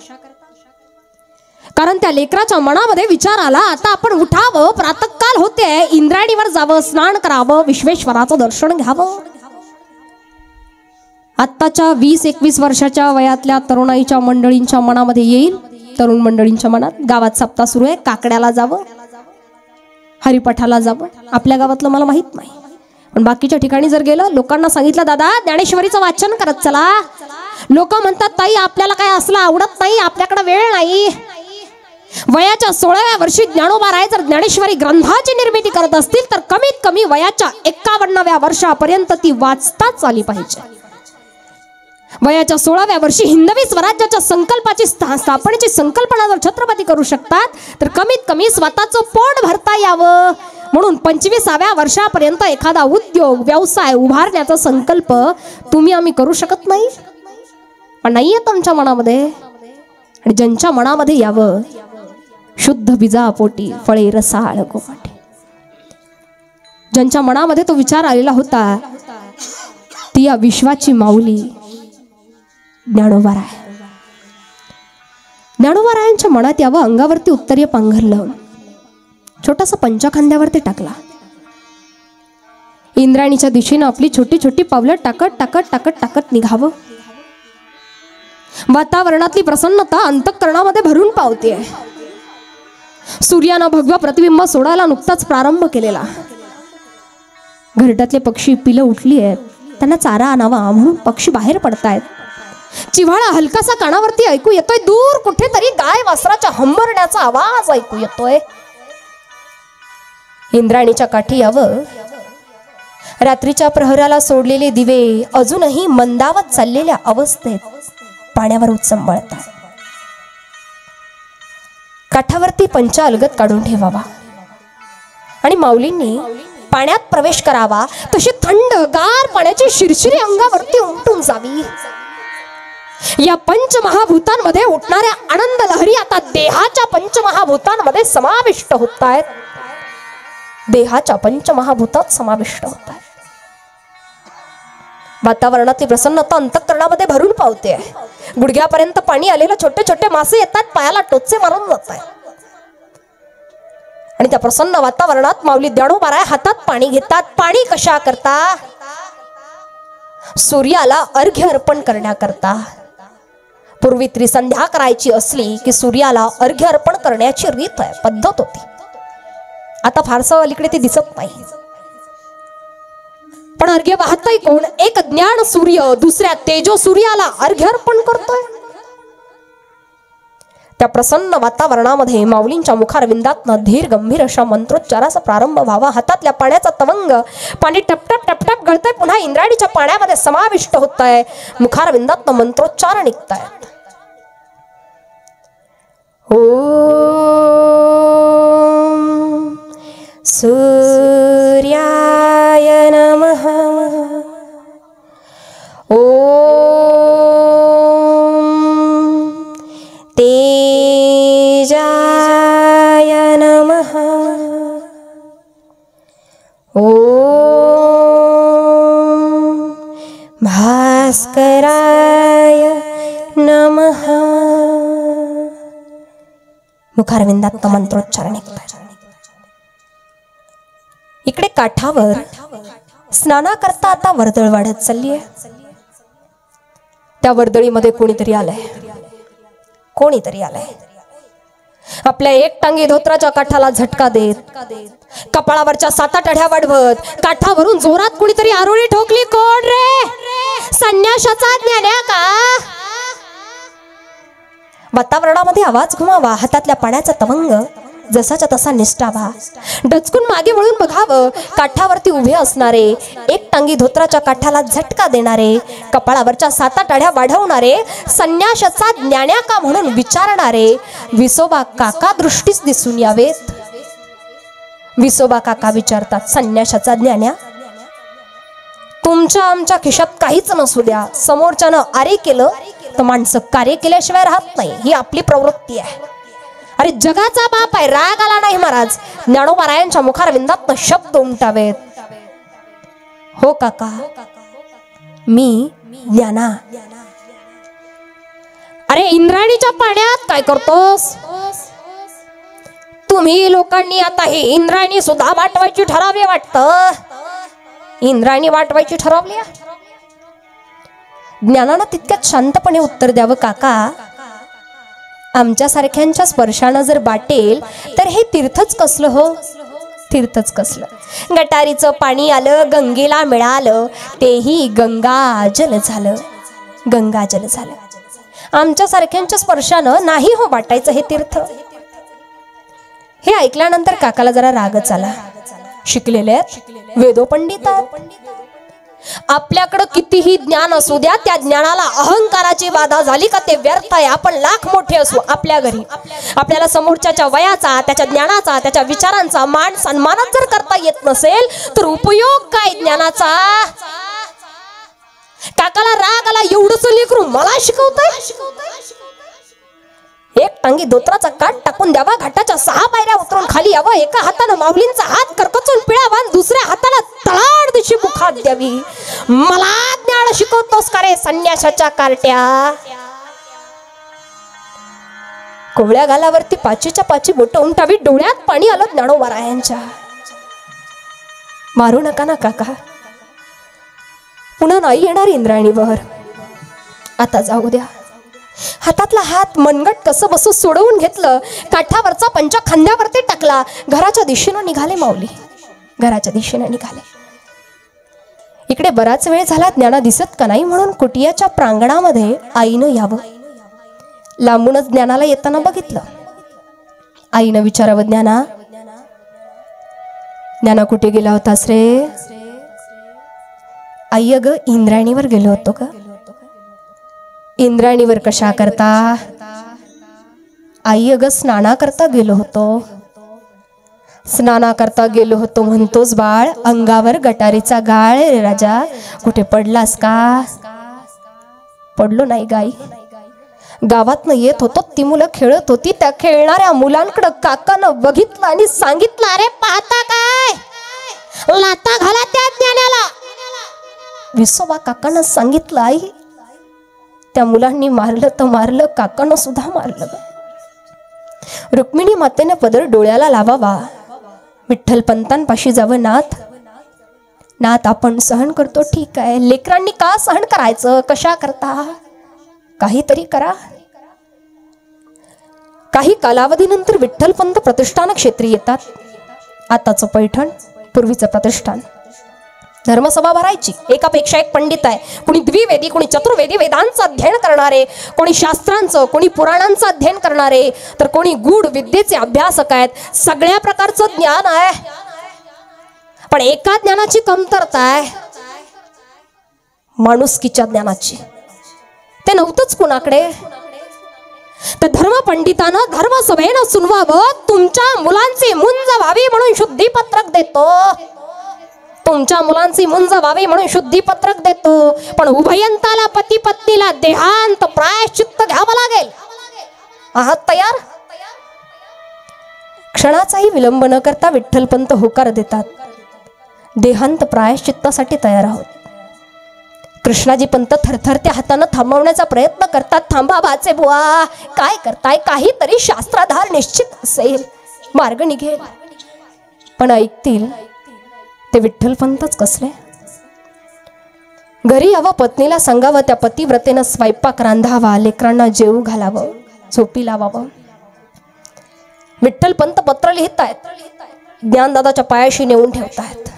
कारण त्या लेकराच्या मनामध्ये विचार आला आता आपण उठावं, प्रातःकाल होते, इंद्रायणीवर जावं, स्नान करावं, विश्वेश्वराचं दर्शन घ्यावं. आत्ताच्या 20-21 वर्षाच्या वयातल्या तरुणाईच्या मंडळींच्या मनामध्ये येईल, तरुण मंडळींच्या मनात गावात सप्ताह सुरू आहे, काकड्याला जावं, हरिपाठाला जावं. आपल्या गावातलं मला माहित नाही, पण बाकीच्या ठिकाणी जर गेलं, लोकांना सांगितलं दादा ज्ञानेश्वरीचं वाचन करत चला, लोक म्हणतात ताई आपल्याला काय असलं आवडत नाही, आपल्याकडे वेळ नाही. वयाच्या 16व्या वर्षी ज्ञानोबा जर ज्ञानेश्वरी ग्रंथाची निर्मिती करत असतील तर कमीत कमी वयाच्या 51व्या वर्षापर्यंत ती वाचताच आली पाहिजे. वयाच्या 16व्या वर्षी हिंदवी स्वराज्याच्या संकल्पाची स्थापनेची संकल्पना जर छत्रपती करू शकतात तर कमीत कमी स्वतःचं पोट भरता यावं म्हणून 25व्या वर्षापर्यंत एखादा उद्योग व्यवसाय उभारण्याचा संकल्प तुम्ही आम्ही करू शकत नाही, पण नाहीये तुमच्या मनामध्ये. आणि ज्यांच्या मनामध्ये यावं, शुद्ध बीजापोटी फळे रसाळ गोमाटे, ज्यांच्या मनामध्ये तो विचार आलेला होता ती या विश्वाची माऊली ज्ञानोबा. ज्ञानोबारायांच्या मनात यावं, अंगावरती उत्तरीय पांघरलं, छोटासा पंचखांद्यावरती टाकला, इंद्राणीच्या दिशेनं आपली छोटी छोटी पावलं टाकत टाकत टाकत टाकत निघावं. वातावरणातली प्रसन्नता अंतःकरणामध्ये भरून पावते. सूर्यानं भगवा प्रतिबिंब सोडायला नुकताच प्रारंभ केलेला. घरट्यातले पक्षी पिलं उठली आहेत, त्यांना चारा आणावा म्हणून पक्षी बाहेर पडतायत. चिव्हाळा हलकासा कानावरती ऐकू येतोय, दूर कुठेतरी गाय वासराच्या हंबरण्याचा आवाज ऐकू येतोय. इंद्राणीच्या काठी यावं, रात्रीच्या प्रहराला सोडलेले दिवे अजूनही मंदावत चाललेल्या अवस्थेत पाण्यावर उचंबळतात. काठावरती पंचा अलगद काढून ठेवावा आणि माऊलींनी पाण्यात प्रवेश करावा. तशी थंड गार पाण्याची शिरशिरी अंगावरती उमटून जावी. या पंचमहाभूतांमध्ये उठणाऱ्या आनंद लहरी आता देहाच्या पंचमहाभूतांमध्ये समाविष्ट होत आहेत. देहाच्या पंचमहाभूतात समाविष्ट होत आहेत. वातावरणातली प्रसन्नता अंतःकरणामध्ये भरून पावते. गुडघ्यापर्यंत पाणी आलेलं छोटे छोटे मासे येतात, पायाला टोचे मारून जात आहेत. आणि त्या प्रसन्न वातावरणात माऊली ज्ञानोबा हातात पाणी घेतात. पाणी कशा करता? सूर्याला अर्घ्य अर्पण करण्याकरता. पूर्वी त्रिसंध्या करायची असली की सूर्याला अर्घ्य अर्पण करण्याची रीत आहे, पद्धत होती. आता फारसं अलीकडे ते दिसत नाही. पण अर्घ्य वाहतय कोण? एक ज्ञान सूर्य दुसऱ्या तेजो सूर्याला अर्घ्य अर्पण करतोय. त्या प्रसन्न वातावरणामध्ये माऊलींच्या मुखारविंदातनं धीर गंभीर अशा मंत्रोच्चाराचा प्रारंभ व्हावा. हातातल्या पाण्याचा तवंग, पाणी टपटप टपटप गळतंय, पुन्हा इंद्राणीच्या पाण्यामध्ये समाविष्ट होत आहे. मुखारविंदातनं मंत्रोच्चार निघतायत. ओम सूर्याय नमः. ओम तेजाय नमः. ओम भास्कराय नमः. मुखारविंदात मंत्रोच्चार निघतात. इकडे काठावर स्नानाकरता आता वर्दळ वाढत चालली आहे. त्या वर्दळीमध्ये कोणीतरी आलंय. आपल्या एकटांगी धोत्राच्या काठाला झटका देत, कपाळावरच्या 7 आढ्या वाढवत काठावरून जोरात कोणीतरी आरोळी ठोकली. कोण रे? संन्याशाचा ज्ञान्या का? वातावरणामध्ये आवाज घुमावा. हातातल्या पाण्याचा तवंग जसाच्या तसा निष्ठावा. डचकून मागे वळून बघावं. काठावरती उभे असणारे, एक टांगी धोत्राच्या काठाला झटका देणारे, कपाळावरच्या 7 आढ्या वाढवणारे, संन्याशाचा ज्ञान्या का म्हणून विचारणारे विसोबा काका दृष्टीस दिसून यावेत. विसोबा काका विचारतात, संन्याशाचा ज्ञान्या? तुमच्या आमच्या खिशात काहीच नसू द्या, समोरच्यानं आरे केलं तर माणसं कार्य केल्याशिवाय राहत नाही, ही आपली प्रवृत्ती आहे. अरे जगाचा बाप आहे, राग आला नाही महाराज. ज्ञानोबारायांच्या मुखारविंदात शब्द उमटावेत. हो काका, मी ज्ञाना. अरे इंद्राणीच्या पाण्यात काय करतोस? तुम्ही लोकांनी आता ही इंद्राणी सुद्धा वाटवायची ठरावे वाटतं. इंद्राणी वाटवायची ठरवली. ज्ञानानं तितक्यात शांतपणे उत्तर द्यावं, काका आमच्यासारख्यांच्या स्पर्शानं जर बाटेल तर हे तीर्थच कसलं हो, तीर्थच कसलं. गटारीचं पाणी आलं, गंगेला मिळालं, तेही गंगाजल झालं, गंगाजल झालं. आमच्यासारख्यांच्या स्पर्शानं नाही हो बाटायचं हे तीर्थ. हे ऐकल्यानंतर काकाला जरा रागच आला. शिकलेले वेदोपंडित आपल्याकडं कितीही ज्ञान असू द्या, त्या ज्ञानाला अहंकाराची बाधा झाली का ते व्यर्थ आहे. आपण लाख मोठे असू, आपल्या घरी आपल्याला समोरच्याच्या वयाचा, त्याच्या ज्ञानाचा, त्याच्या विचारांचा मान सन्मानच जर करता येत नसेल तर उपयोग काय ज्ञानाचा. काकाला राग आला, एवढंच लेकरू मला शिकवतंय. एक टांगी धोत्राचा काट टाकून द्यावा, घाटाच्या 6 पायऱ्या उतरून खाली यावं, एका हातानं माऊलींचा हात करकचून पिळावा, दुसऱ्या हाताला तळाड दिशी मुखात द्यावी. मला ज्ञान शिकवतोस का रे संन्यासाच्या कार्ट्या. कोवळ्या गालावरती 5च्या 5 बोटं उंटावी, डोळ्यात पाणी आलं ज्ञानोबारायांच्या. मारू नका ना काका, पुन्हा नाही येणार इंद्रायणीवर. आता जाऊ द्या. हातातला हात मनगट कसं बसू सोडवून घेतलं, काठावरचा पंचा खांद्यावरती टाकला, घराच्या दिशेनं निघाले माऊली, घराच्या दिशेनं निघाले. इकडे बराच वेळ झाला ज्ञाना दिसत का नाही म्हणून कुटियाच्या प्रांगणामध्ये आईनं यावं. लांबूनच ज्ञानाला येताना बघितलं. आईनं विचारावं, ज्ञाना ज्ञाना कुठे गेला होतास रे. आई अगं इंद्रायणीवर गेलो होतो का. इंद्रायणीवर कशा करता. आई अगं स्नाना करता गेलो होतो. स्नाना करता गेलो होतो म्हणतोस बाळ, अंगावर गटारीचा गाळ रे राजा, कुठे पडलास का. पडलो नाही गाई, गावातनं येत होतो, ती मुलं खेळत होती, त्या खेळणाऱ्या मुलांकडे काकानं बघितलं आणि सांगितलं, अरे पाहता काय लाता घाला त्या ज्ञानाला. विसोबा काकानं सांगितलं, आई त्या मुलांनी मारलं तर मारलं, काकानं सुद्धा मारलं. रुक्मिणी मातेने पदर डोळ्याला लावावा, विठ्ठल पंतांपाशी जावं. नाथ नाथ आपण सहन करतो ठीक आहे, लेकरांनी का सहन करायचं, कशा करता, काहीतरी करा. काही कालावधीनंतर विठ्ठल पंत प्रतिष्ठान क्षेत्री येतात. आताचं पैठण, पूर्वीचं प्रतिष्ठान. धर्मसभा भरायची, एकापेक्षा एक पंडित आहे, कोणी द्विवेदी, कोणी चतुर्वेदी वेदांचं अध्ययन करणारे, कोणी शास्त्रांचं, कोणी पुराणांचं अध्ययन करणारे, तर कोणी गूढ विद्येचे अभ्यासक आहेत. सगळ्या प्रकारचं ज्ञान आहे, पण एका ज्ञानाची कमतरता आहे, माणुसकीच्या ज्ञानाची. ते नव्हतंच कुणाकडे. तर धर्मपंडितानं धर्मसभेनं सुनवावं, तुमच्या मुलांची मुंज व्हावी म्हणून शुद्धीपत्रक देतो, तुमच्या मुलांची मुंज व्हावी म्हणून शुद्धीपत्रक देतो, पण उभयंताला पती पत्नीला देहांत प्रायश्चित्त घ्यावं लागेल. आहात तयार. क्षणाचाही विलंब न करता विठ्ठलपंत होकार देतात, देहांत प्रायश्चित्तासाठी तयार आहोत. कृष्णाजी पंत थरथरत्या हातानं थांबवण्याचा प्रयत्न करतात. थांबा भाचे बुवा, काय करताय, काहीतरी शास्त्राधार निश्चित असेल, मार्ग निघेल. पण ऐकतील ते विठ्ठलपंतच कसले. घरी यावं, पत्नीला सांगावं, त्या पतिव्रतेनं स्वयंपाक रांधावा, लेकरांना जेवू घालावं, झोपी लावावं. विठ्ठलपंत पत्र लिहित आहेत, ज्ञानदादाच्या पायाशी नेऊन ठेवतायत.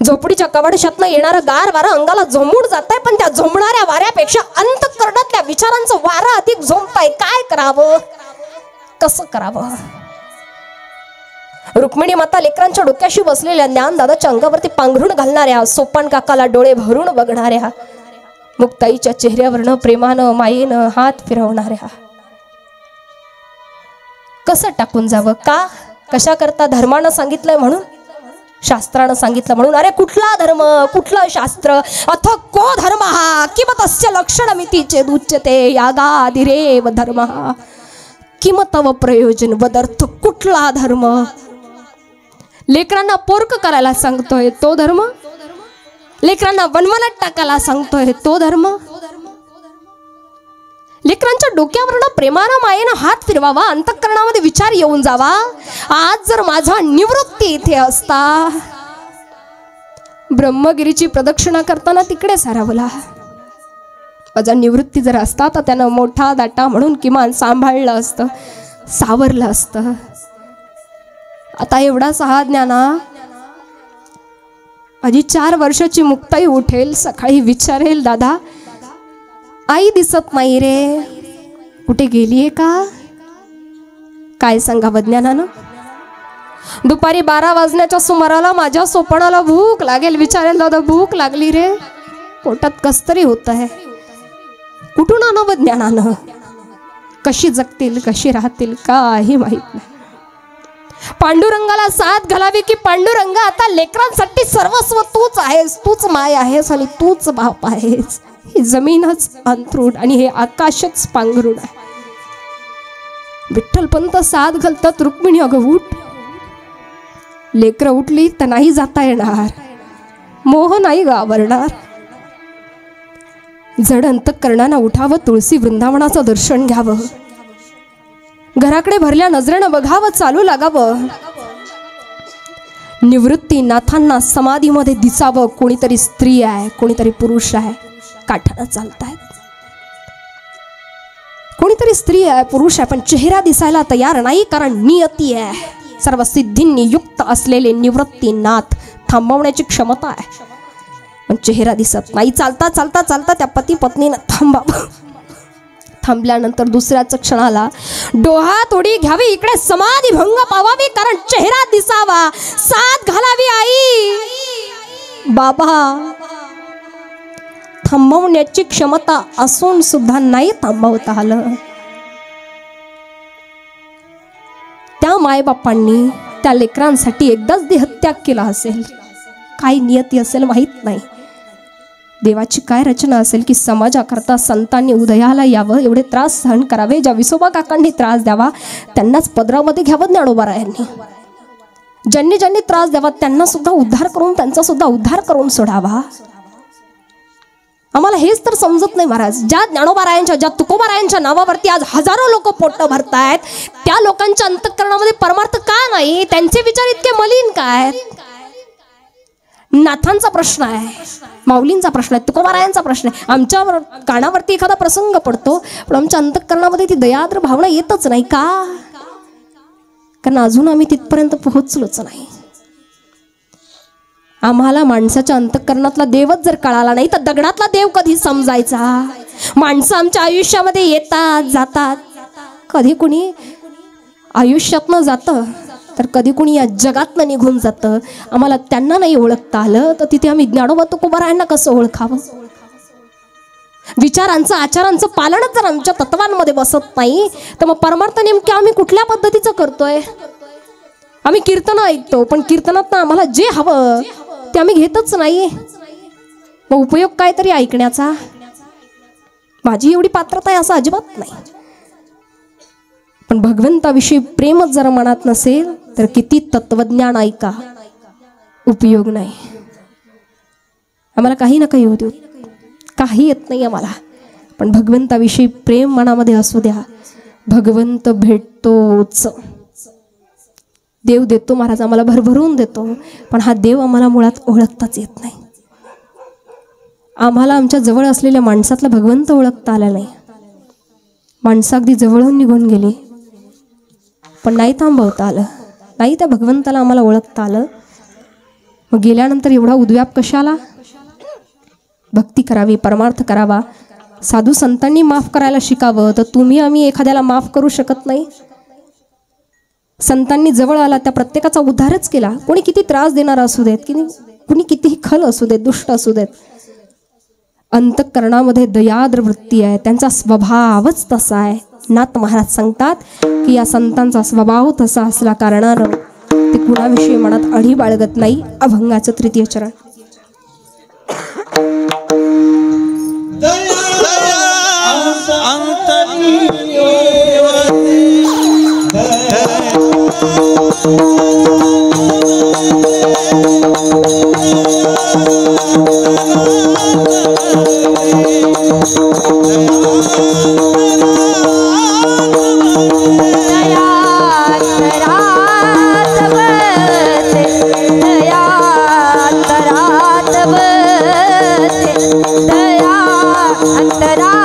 झोपडीच्या कवाडशातनं येणारं गार वारं अंगाला झोंबून जात आहे, पण त्या झोंबणाऱ्या वाऱ्यापेक्षा अंतःकरणातल्या विचारांचं वारं अधिक झोंबताय. काय करावं, कसं करावं. रुक्मिणी माता लेकरांच्या डोक्याशी बसलेल्या, ज्ञानदादाच्या अंगावरती पांघरून घालणाऱ्या, सोपान काकाला डोळे भरून बघणाऱ्या, मुक्ताईच्या चेहऱ्यावरनं प्रेमानं मायेनं हात फिरवणाऱ्या. कसं टाकून जावं, का कशा करता. धर्मानं सांगितलंय म्हणून, शास्त्रानं सांगितलं म्हणून. अरे कुठला धर्म, कुठलं शास्त्र. अथ को धर्म हा किमतस्य लक्षणमितीचे दुच्यते यागादिरेव धर्म किमतव प्रयोजन वदर्थ. कुठला धर्म. लेकरांना पोरक करायला सांगतोय तो धर्म, लेकरांना वनवनात टाकायला सांगतोय तो धर्म. लेकरांच्या डोक्यावरनं प्रेमानं मायेनं हात फिरवावा, अंतःकरणामध्ये विचार येऊन जावा. आज जर माझा निवृत्ती इथे असता, ब्रह्मगिरीची प्रदक्षिणा करताना तिकडे सारावला. माझा निवृत्ती जर असता तर त्यानं मोठा दाटा म्हणून किमान सांभाळलं असतं, सावरलं असतं. आता एवढाच हा ज्ञाना, माझी 4 वर्षाची मुक्ताई उठेल, सकाळी विचारेल, दादा आई दिसत नाही रे, कुठे गेलीये का? काय सांगावं ज्ञानानं? दुपारी 12 वाजण्याच्या सुमाराला माझ्या स्वप्नाला भूक लागेल, विचारेल, दादा भूक लागली रे, पोटात कसतरी होत आहे, कुठून आणावं ज्ञानानं? कशी जगतील, कशी राहतील, काही माहित नाही. पांडुरंगाला साथ घालावी की पांडुरंग, आता लेकरांसाठी सर्वस्व तूच आहेस, तूच माय आहेस आणि तूच बाप आहेस. ही जमीनच अंथरूण आणि हे आकाशच पांघरूण आहे. विठ्ठलपंत साथ घालतात, रुक्मिणी अगं उठ, लेकरं उठली तर नाही जाता येणार, मोह नाही गावरणार. जड अंतःकरणानं उठावं, तुळशी वृंदावनाचं दर्शन घ्यावं, घराकडे भरल्या नजरेनं बघावं, चालू लागावं. निवृत्ती नाथांना समाधीमध्ये दिसावं. कोणीतरी स्त्री आहे, कोणीतरी पुरुष आहे, काठानं चालतायत. कोणीतरी स्त्री आहे, पुरुष आहे, पण चेहरा दिसायला तयार नाही, कारण नियती आहे. सर्व सिद्धींनी युक्त असलेले निवृत्तीनाथ थांबवण्याची क्षमता आहे, पण चेहरा दिसत नाही. चालता चालता चालता त्या पती पत्नीनं थांबावं. थांबल्यानंतर दुसऱ्याच क्षणाला डोहात उडी घ्यावी, इकडे समाधी भंग पावावी, कारण चेहरा दिसावा, साथ घालावी. आई बाबा थांबवण्याची क्षमता असून सुद्धा नाही थांबवता आलं. त्या मायबापांनी त्या लेकरांसाठी एकदाच देहत्याग केला असेल, काय नियती असेल माहीत नाही. देवाची काय रचना असेल की समाजाकरता संतांनी उदयाला यावं, एवढे त्रास सहन करावे. ज्या विसोबा काकांनी त्रास द्यावा त्यांनाच पदरामध्ये घ्यावं ज्ञानोबारायांनी. ज्यांनी ज्यांनी त्रास द्यावा त्यांना सुद्धा उद्धार करून, त्यांचा सुद्धा उद्धार करून सोडावा. आम्हाला हेच तर समजत नाही महाराज. ज्या ज्ञानोबारायांच्या, ज्या तुकोबारायांच्या नावावरती आज हजारो लोक पोट भरतायत, त्या लोकांच्या अंतःकरणामध्ये परमार्थ का नाही? त्यांचे विचार इतके मलिन काय? नाथांचा प्रश्न आहे, माऊलींचा प्रश्न आहे, तुकोबारायांचा प्रश्न आहे. आमच्या कानावरती एखादा प्रसंग पडतो, पण आमच्या अंतःकरणामध्ये ती दयाद्र भावना येतच नाही का? कारण अजून आम्ही तिथपर्यंत पोहोचलोच नाही. आम्हाला माणसाच्या अंतःकरणातला देवच जर कळाला नाही तर दगडातला देव कधी समजायचा? माणसं आमच्या आयुष्यामध्ये येतात जातात, कधी कुणी आयुष्यातनं जातं तर कधी कुणी या जगातनं निघून जातं. आम्हाला त्यांना नाही ओळखता आलं तर तिथे आम्ही ज्ञानोबा तुकोबारायांना कसं ओळखावं? विचारांचं आचारांचं पालनच जर आमच्या तत्वांमध्ये बसत नाही तर मग परमार्थ नेमके आम्ही कुठल्या पद्धतीचं करतोय? आम्ही कीर्तन ऐकतो, पण कीर्तनात आम्हाला जे हवं ते आम्ही घेतच नाही. मग उपयोग काय तरी ऐकण्याचा? माझी एवढी पात्रता आहे असं अजिबात नाही. पण भगवंताविषयी प्रेमच जर मनात नसेल तर किती तत्वज्ञान ऐका, उपयोग नाही. आम्हाला काही ना काही होऊ देऊ, काही येत नाही आम्हाला, पण भगवंताविषयी प्रेम मनामध्ये असू द्या. भगवंत भेटतोच, देव देतो महाराज, आम्हाला भरभरून देतो, पण हा देव आम्हाला मुळात ओळखताच येत नाही. आम्हाला आमच्या जवळ असलेल्या माणसातला भगवंत ओळखता आला नाही. माणसं अगदी जवळून निघून गेली, पण नाही थांबवता आलं, नाही त्या भगवंताला आम्हाला ओळखता आलं. मग गेल्यानंतर एवढा उद्व्याप कशाला? भक्ती करावी, परमार्थ करावा. साधू संतांनी माफ करायला शिकावं, तर तुम्ही आम्ही एखाद्याला माफ करू शकत नाही. संतांनी जवळ आला त्या प्रत्येकाचा उद्धारच केला. कोणी किती त्रास देणारा असू देत, की कुणी कितीही खल असू देत, दुष्ट असू देत, अंतःकरणामध्ये दयाद्र वृत्ती आहे, त्यांचा स्वभावच तसा आहे. नाथ महाराज सांगतात की या संतांचा स्वभाव तसा असल्या कारणानं ते कुणाविषयी मनात अढी बाळगत नाही. अभंगाचं 3य चरण. अंतरा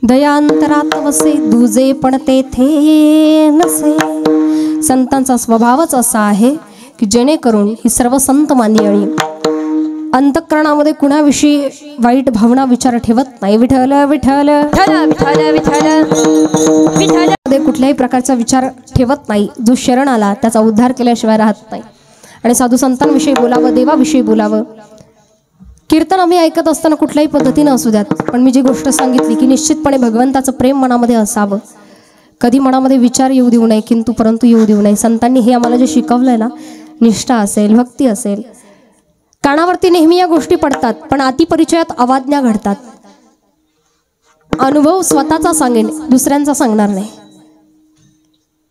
दयांतरात वसे दुजे पण तेथे नसे. संतांचा स्वभावच असा आहे की जेणेकरून ही सर्व संत मानली आणि अंतःकरणामध्ये कुणाविषयी वाईट भावना विचार ठेवत नाही. विठ्ठल विठ्ठल विठ्ठल विठ्ठल विठ्ठल कुठल्याही प्रकारचा विचार ठेवत नाही. जो शरण आला त्याचा उद्धार केल्याशिवाय राहत नाही. आणि साधू संतांविषयी बोलावं, देवाविषयी बोलावं. कीर्तन आम्ही ऐकत असताना कुठल्याही पद्धतीने असू द्यात, पण मी जी गोष्ट सांगितली की निश्चितपणे भगवंताचं प्रेम मनामध्ये असावं. कधी मनामध्ये विचार येऊ देऊ नये, किंतु परंतु येऊ देऊ नये. संतांनी हे आम्हाला जे शिकवलंय ना, निष्ठा असेल, भक्ती असेल. कानावरती नेहमी या गोष्टी पडतात, पण अतिपरिचयात अवाज्ञा घडतात. अनुभव स्वतःचा सांगेन, दुसऱ्यांचा सांगणार नाही.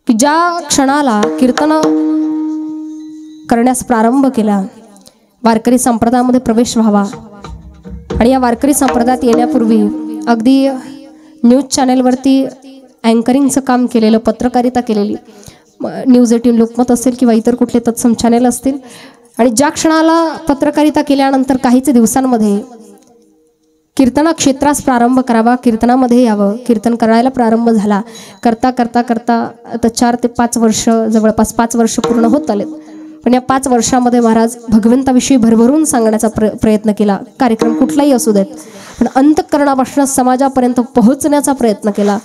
की ज्या क्षणाला कीर्तन करण्यास प्रारंभ केला, वारकरी संप्रदायामध्ये प्रवेश व्हावा. आणि या वारकरी संप्रदायात येण्यापूर्वी अगदी न्यूज चॅनेलवरती अँकरिंगचं काम केलेलं, पत्रकारिता केलेली, न्यूज 18 लोकमत असेल किंवा इतर कुठले तत्सम चॅनेल असतील. आणि ज्या क्षणाला पत्रकारिता केल्यानंतर काहीच दिवसांमध्ये कीर्तना क्षेत्रास प्रारंभ करावा, कीर्तनामध्ये यावं, कीर्तन करायला प्रारंभ झाला. करता करता करता आता 4 ते 5 वर्ष, जवळपास 5 वर्ष पूर्ण होत आलेत. पण या 5 वर्षामध्ये महाराज भगवंताविषयी भरभरून सांगण्याचा प्रयत्न केला. कार्यक्रम कुठलाही असू देत, पण अंतःकरणापासून समाजापर्यंत पोहोचण्याचा प्रयत्न केला.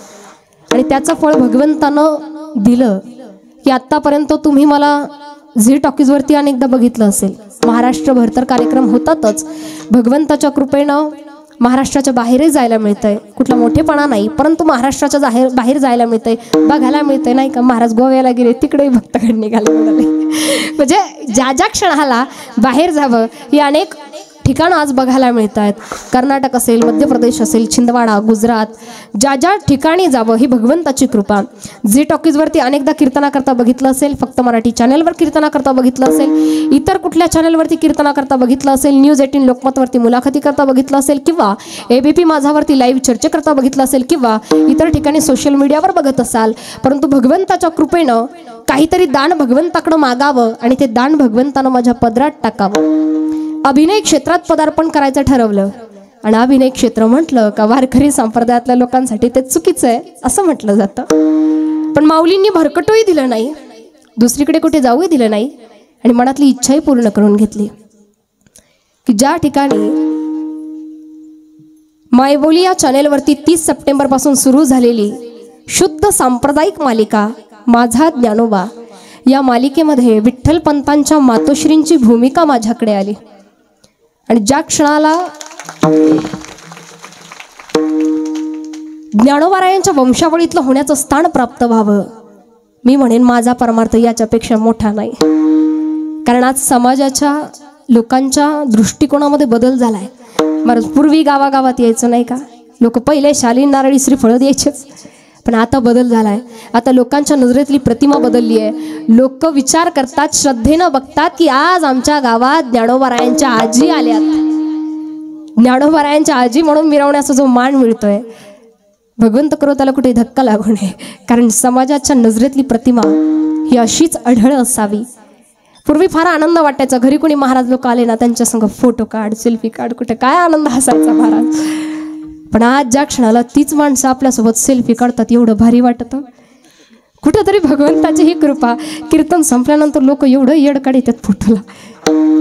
आणि त्याचं फळ भगवंतानं दिलं. की आत्तापर्यंत तुम्ही मला झी टॉकीजवरती अनेकदा बघितलं असेल. महाराष्ट्रभर तर कार्यक्रम होतातच. भगवंताच्या कृपेनं महाराष्ट्राच्या बाहेरही जायला मिळतंय. कुठला मोठेपणा नाही, परंतु महाराष्ट्राच्या बाहेर जायला मिळतंय, बघायला मिळतंय. नाही का, महाराज गोव्याला गेले, तिकडेही भक्तगण निघाले म्हणाले. म्हणजे ज्या ज्या क्षणाला बाहेर जावं ही अनेक ठिकाणं आज बघायला मिळत आहेत. कर्नाटक असेल, मध्य प्रदेश असेल, छिंदवाडा, गुजरात, ज्या ज्या ठिकाणी जावं ही भगवंताची कृपा. झी टॉकीजवरती अनेकदा कीर्तना करता बघितलं असेल, फक्त मराठी चॅनलवर कीर्तना करता बघितलं असेल, इतर कुठल्या चॅनलवरती कीर्तना करता बघितलं असेल, न्यूज 18 लोकमतवरती मुलाखती करता बघितलं असेल, किंवा ABP माझावरती लाईव्ह चर्चा करता बघितलं असेल, किंवा इतर ठिकाणी सोशल मीडियावर बघत असाल. परंतु भगवंताच्या कृपेनं काहीतरी दान भगवंताकडं मागावं आणि ते दान भगवंतानं माझ्या पदरात टाकावं. अभिनय क्षेत्रात पदार्पण करायचं ठरवलं. आणि अभिनय क्षेत्र म्हटलं का वारकरी संप्रदायातल्या लोकांसाठी ते चुकीचं आहे असं म्हटलं जातं. पण माऊलींनी भरकटोही दिलं नाही, दुसरीकडे कुठे जाऊही दिलं नाही, आणि मनातली इच्छाही पूर्ण करून घेतली. की ज्या ठिकाणी मायबोली या चॅनेलवरती 30 सप्टेंबरपासून सुरू झालेली शुद्ध सांप्रदायिक मालिका माझा ज्ञानोबा, या मालिकेमध्ये विठ्ठल पंतांच्या मातोश्रींची भूमिका माझ्याकडे आली. आणि ज्या क्षणाला ज्ञानोबारायांच्या वंशावळीतलं होण्याचं स्थान प्राप्त व्हावं, मी म्हणेन माझा परमार्थ याच्यापेक्षा मोठा नाही. कारण आज समाजाच्या लोकांच्या दृष्टिकोनामध्ये बदल झालाय. महाराज पूर्वी गावागावात यायचं नाही का, लोक पहिले शालीन नारळी श्रीफळ द्यायचेच, पण आता बदल झालाय. आता लोकांच्या नजरेतली प्रतिमा बदलली आहे. लोक विचार करतात, श्रद्धेनं बघतात की आज आमच्या गावात ज्ञानोबारायांच्या आजी आल्यात. ज्ञानोबारायांच्या आजी म्हणून मिरवण्याचा जो मान मिळतोय, भगवंत करो त्याला कुठे धक्का लागू नये. कारण समाजाच्या नजरेतली प्रतिमा ही अशीच अढळ असावी. पूर्वी फार आनंद वाटायचा, घरी कोणी महाराज लोक आले ना त्यांच्या संग फोटो काढ, सेल्फी काढ, कुठे काय आनंद असायचा महाराज. पण आज ज्या क्षणाला तीच माणसं आपल्यासोबत सेल्फी काढतात, एवढं भारी वाटतं. कुठेतरी भगवंताची ही कृपा. कीर्तन संपल्यानंतर लोक एवढं येड काढतात फोटोला.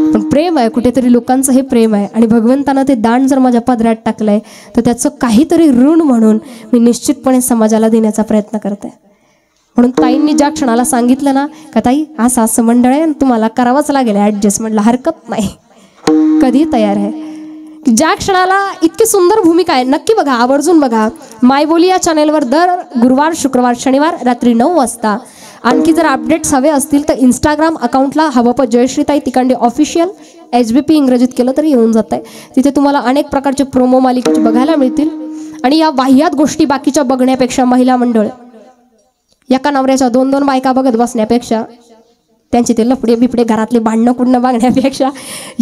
पण प्रेम आहे, कुठेतरी लोकांचं हे प्रेम आहे आणि भगवंतानं ते दान जर माझ्या पदरात टाकलंय तर त्याचं काहीतरी ऋण म्हणून मी निश्चितपणे समाजाला देण्याचा प्रयत्न करते. म्हणून ताईंनी ज्या क्षणाला सांगितलं ना का ताई असं असं मंडळ आहे तुम्हाला करावंच लागेल ॲडजस्ट, म्हटलं हरकत नाही, कधी तयार आहे. ज्या क्षणाला इतकी सुंदर भूमिका आहे, नक्की बघा, आवर्जून बघा. मायबोली या चॅनेलवर दर गुरुवार, शुक्रवार, शनिवार रात्री 9 वाजता. आणखी जर अपडेट्स हवे असतील तर इंस्टाग्राम अकाउंटला हवं जयश्रीताई तिकांडे ऑफिशियल HBP इंग्रजीत केलं तरी येऊन जात आहे. तिथे तुम्हाला अनेक प्रकारचे प्रोमो मालिकेचे बघायला मिळतील. आणि या वाह्यात गोष्टी बाकीच्या बघण्यापेक्षा महिला मंडळ एका नवऱ्याच्या 2-2 बायका बघत बसण्यापेक्षा, त्यांचे ते लफडे बिपडे घरातले भांडणं कुंडणं बघण्यापेक्षा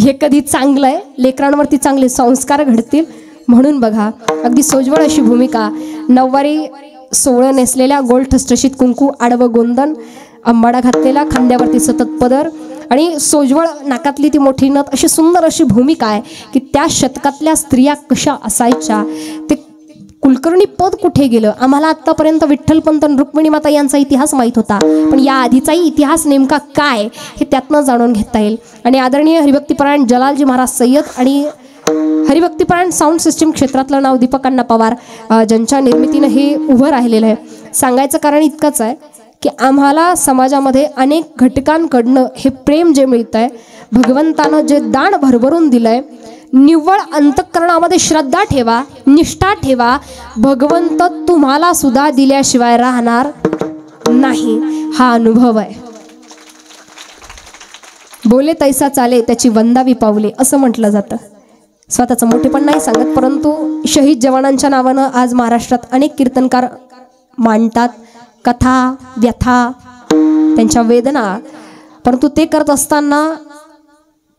हे कधी चांगलं आहे. लेकरांवरती चांगले संस्कार घडतील म्हणून बघा. अगदी सोज्वळ अशी भूमिका. नऊवारी सोवळं नेसलेल्या, गोल ठसठशीत कुंकू, आडवं गोंदन, अंबाडा घातलेला, खांद्यावरती सतत पदर आणि सोज्वळ नाकातली ती मोठी नथ, अशी सुंदर अशी भूमिका आहे की त्या शतकातल्या स्त्रिया कशा असायच्या. ते कुलकर्णी पद कुठे गेलं. आम्हाला आत्तापर्यंत विठ्ठलपंत रुक्मिणी माता यांचा इतिहास माहीत होता, पण या आधीचाही इतिहास नेमका काय हे त्यातनं जाणून घेता येईल. आणि आदरणीय हरिभक्तीपरायण जलालजी महाराज सय्यद आणि हरिभक्तीपरायण साऊंड सिस्टीम क्षेत्रातलं नाव दीपक अण्णा पवार, ज्यांच्या निर्मितीनं हे उभं राहिलेलं आहे. सांगायचं कारण इतकंच आहे की आम्हाला समाजामध्ये अनेक घटकांकडनं हे प्रेम जे मिळतं आहे, भगवंतानं जे दान भरभरून दिलं आहे, निव्वळ अंतःकरणामध्ये श्रद्धा ठेवा, निष्ठा ठेवा. भगवंत तुम्हाला सुद्धा दिल्याशिवाय राहणार नाही, हा अनुभव आहे. बोले तैसा चाले त्याची वंदावी पावले असं म्हटलं जातं. स्वतःचं मोठेपण नाही सांगत, परंतु शहीद जवानांच्या नावानं आज महाराष्ट्रात अनेक कीर्तनकार मांडतात कथा, व्यथा, त्यांच्या वेदना. परंतु ते करत असताना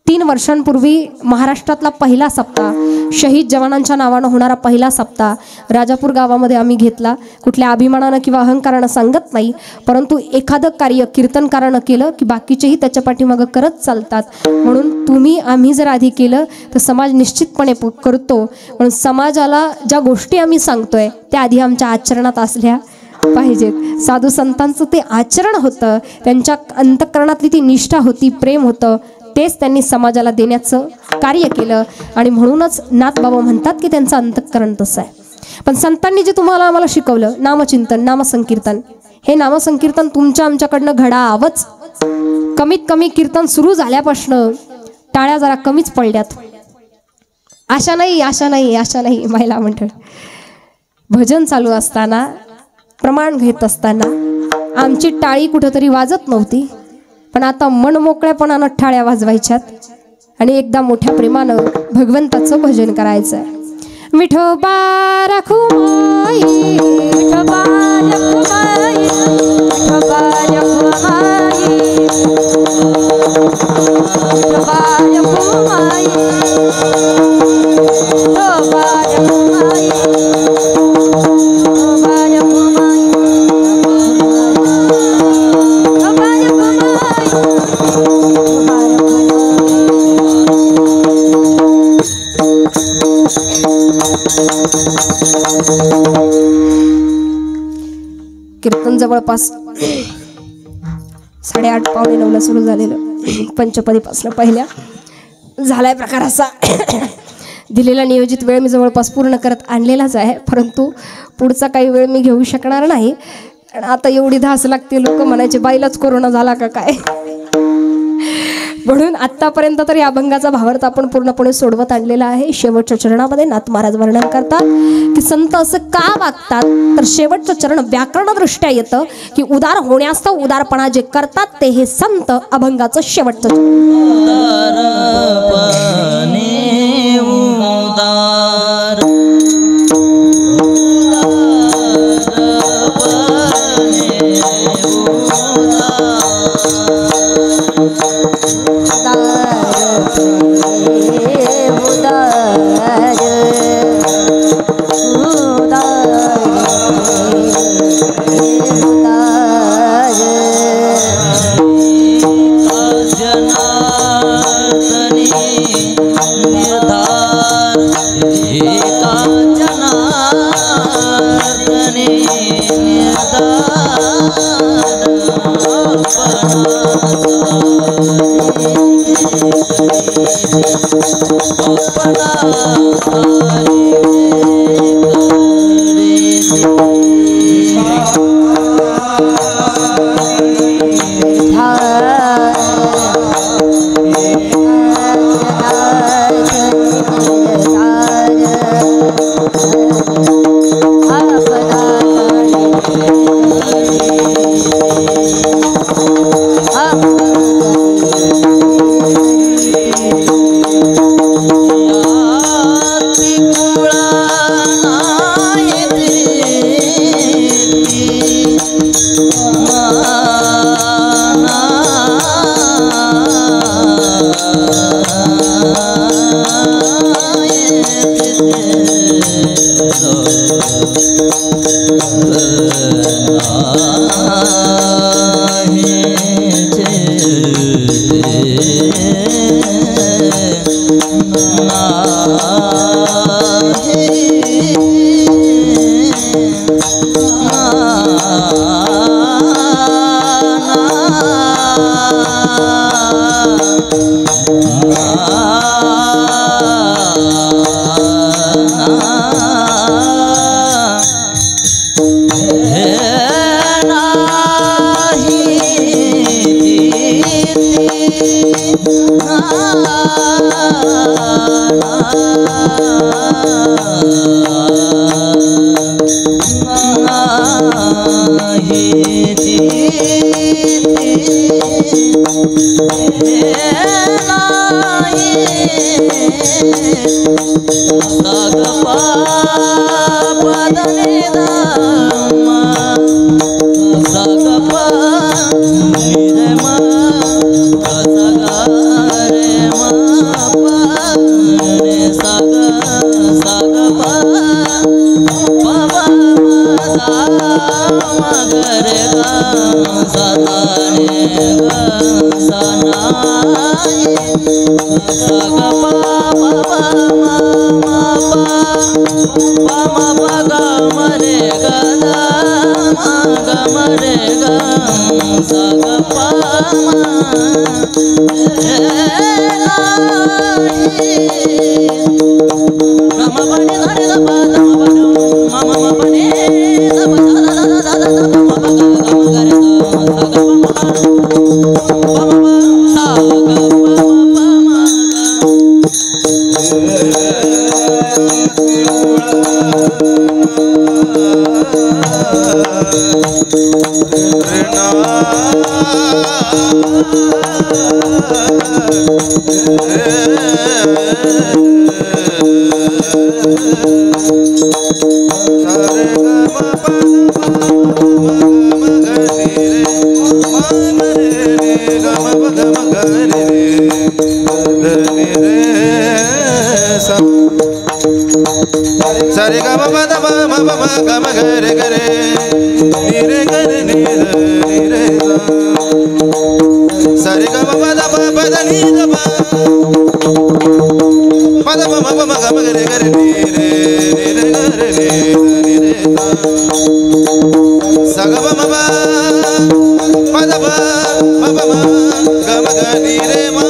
3 वर्षांपूर्वी महाराष्ट्रातला पहिला सप्ताह, शहीद जवानांच्या नावानं होणारा पहिला सप्ताह राजापूर गावामध्ये आम्ही घेतला. कुठल्या अभिमानानं किंवा अहंकारानं सांगत नाही, परंतु एखादं कार्य कीर्तनकारानं केलं की बाकीचेही त्याच्या पाठीमागं करत चालतात. म्हणून तुम्ही आम्ही जर आधी केलं तर समाज निश्चितपणे करतो. म्हणून समाजाला ज्या गोष्टी आम्ही सांगतोय त्या आधी आमच्या आचरणात असल्या पाहिजेत. साधू संतांचं ते आचरण होतं, त्यांच्या अंतःकरणातली ती निष्ठा होती, प्रेम होतं, तेच त्यांनी समाजाला देण्याचं कार्य केलं. आणि म्हणूनच नाथबाबा म्हणतात की त्यांचं अंतःकरण तसं आहे. पण संतांनी जे तुम्हाला आम्हाला शिकवलं, नामचिंतन, नामसंकीर्तन, हे नामसंकीर्तन तुमच्या आमच्याकडनं घडावंच. कमीत कमी कीर्तन सुरू झाल्यापासनं टाळ्या जरा कमीच पडल्यात. आशा नाही, आशा नाही, आशा नाही. महिला मंडळ भजन चालू असताना, प्रमाण घेत असताना आमची टाळी कुठंतरी वाजत नव्हती, पण आता मन मोकळ्यापणानं टाळ्या वाजवायच्यात आणि एकदा मोठ्या प्रेमानं भगवंताचं भजन करायचं आहे. विठोबा रखुमाई, विठोबा रखुमाई, विठोबा रखुमाई, विठोबा रखुमाई, विठोबा रखुमाई, कीर्तन जवळपास 8:30 पावणे 9ला सुरू झालेलं. पंचपदीपासून पहिल्या झालाय प्रकार असा. दिलेला नियोजित वेळ मी जवळपास पूर्ण करत आणलेलाच आहे, परंतु पुढचा काही वेळ मी घेऊ शकणार नाही. आता एवढी धास लागते, लोक म्हणायचे बाईलाच कोरोना झाला का काय. म्हणून आत्तापर्यंत तर या अभंगाचा भावार्थ आपण पूर्णपणे सोडवत आणलेला आहे. शेवटच्या चरणामध्ये नाथ महाराज वर्णन करतात की संत असं का वागतात, तर शेवटचं चरण व्याकरणदृष्ट्या येतं की उदार होण्यास्तव उदारपणा जे करतात ते हे संत. अभंगाचं शेवटचं निर्धार Sare ga ma pa da ma ga ma ga re ni re ga re ni re sa. Sare ga ma pa da ni da pa da ma ga ma ga re ni re ga re ni re sa. Sa ga ma da ma ga ma ga ni re ma.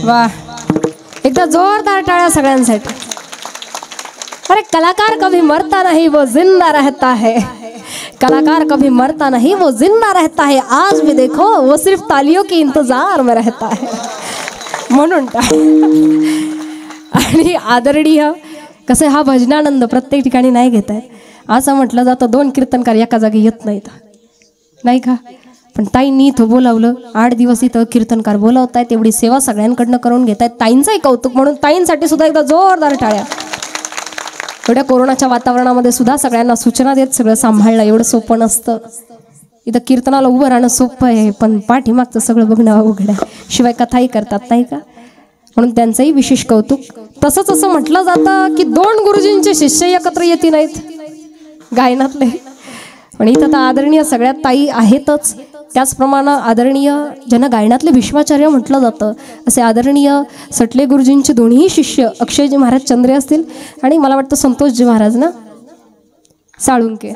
वाह, एकदा जोरदार टाळ्या सगळ्यांसाठी. अरे कलाकार कभी मरता नहीं वो जिंदा रहता है, कलाकार कभी मरता नहीं वो जिंदा रहता है, आज भी देखो वो सिर्फ तालियों की इंतजार में रहता है. म्हणून आणि आदरणीय कसं हा भजनानंद प्रत्येक ठिकाणी नाही घेत आहे. असं म्हटलं जातं 2 कीर्तनकार एका जागी येत नाहीत, नाही का? पण ताईंनी इथं बोलावलं, 8 दिवस इथं कीर्तनकार बोलावत आहेत, एवढी सेवा सगळ्यांकडनं करून घेत आहेत. ताईंचंही कौतुक, म्हणून ताईंसाठी सुद्धा एकदा जोरदार टाळ्या. एवढ्या कोरोनाच्या वातावरणामध्ये सुद्धा सगळ्यांना सूचना देत सगळं सांभाळणं एवढं सोपं नसतं. इथं कीर्तनाला उभं राहणं सोपं आहे, पण पाठीमागचं सगळं बघणं अवघड आहे. शिवाय कथाही करतात, नाही का? म्हणून त्यांचंही विशेष कौतुक. तसंच असं म्हटलं जातं की 2 गुरुजींचे शिष्य एकत्र येती नाहीत गायनातले, पण इथं तर आदरणीय सगळ्यात ताई आहेतच. त्याचप्रमाणे आदरणीय ज्यांना गायनातले भीष्माचार्य म्हटलं जातं असे आदरणीय सटले गुरुजींचे दोन्ही शिष्य अक्षयजी महाराज चंद्रे असतील आणि मला वाटतं संतोषजी महाराज ना साळुंके,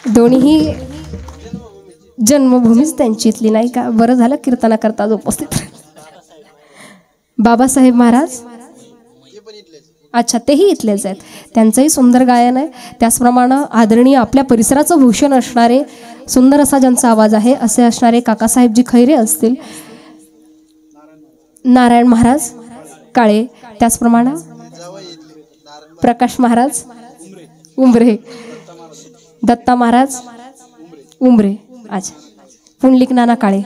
दोन्ही जन्मभूमीच त्यांची इथली, नाही का? बरं झालं कीर्तना करता उपस्थित. बाबासाहेब महाराज, अच्छा, तेही इथलेच आहेत, त्यांचंही सुंदर गायन आहे. त्याचप्रमाणे आदरणीय आपल्या परिसराचं भूषण असणारे सुंदर असा ज्यांचा आवाज आहे असे असणारे काकासाहेबजी खैरे असतील, नारायण महाराज काळे, त्याचप्रमाणे प्रकाश महाराज उंबरे, दत्ता महाराज उंबरे, अच्छा, पुंडलिक नाना काळे,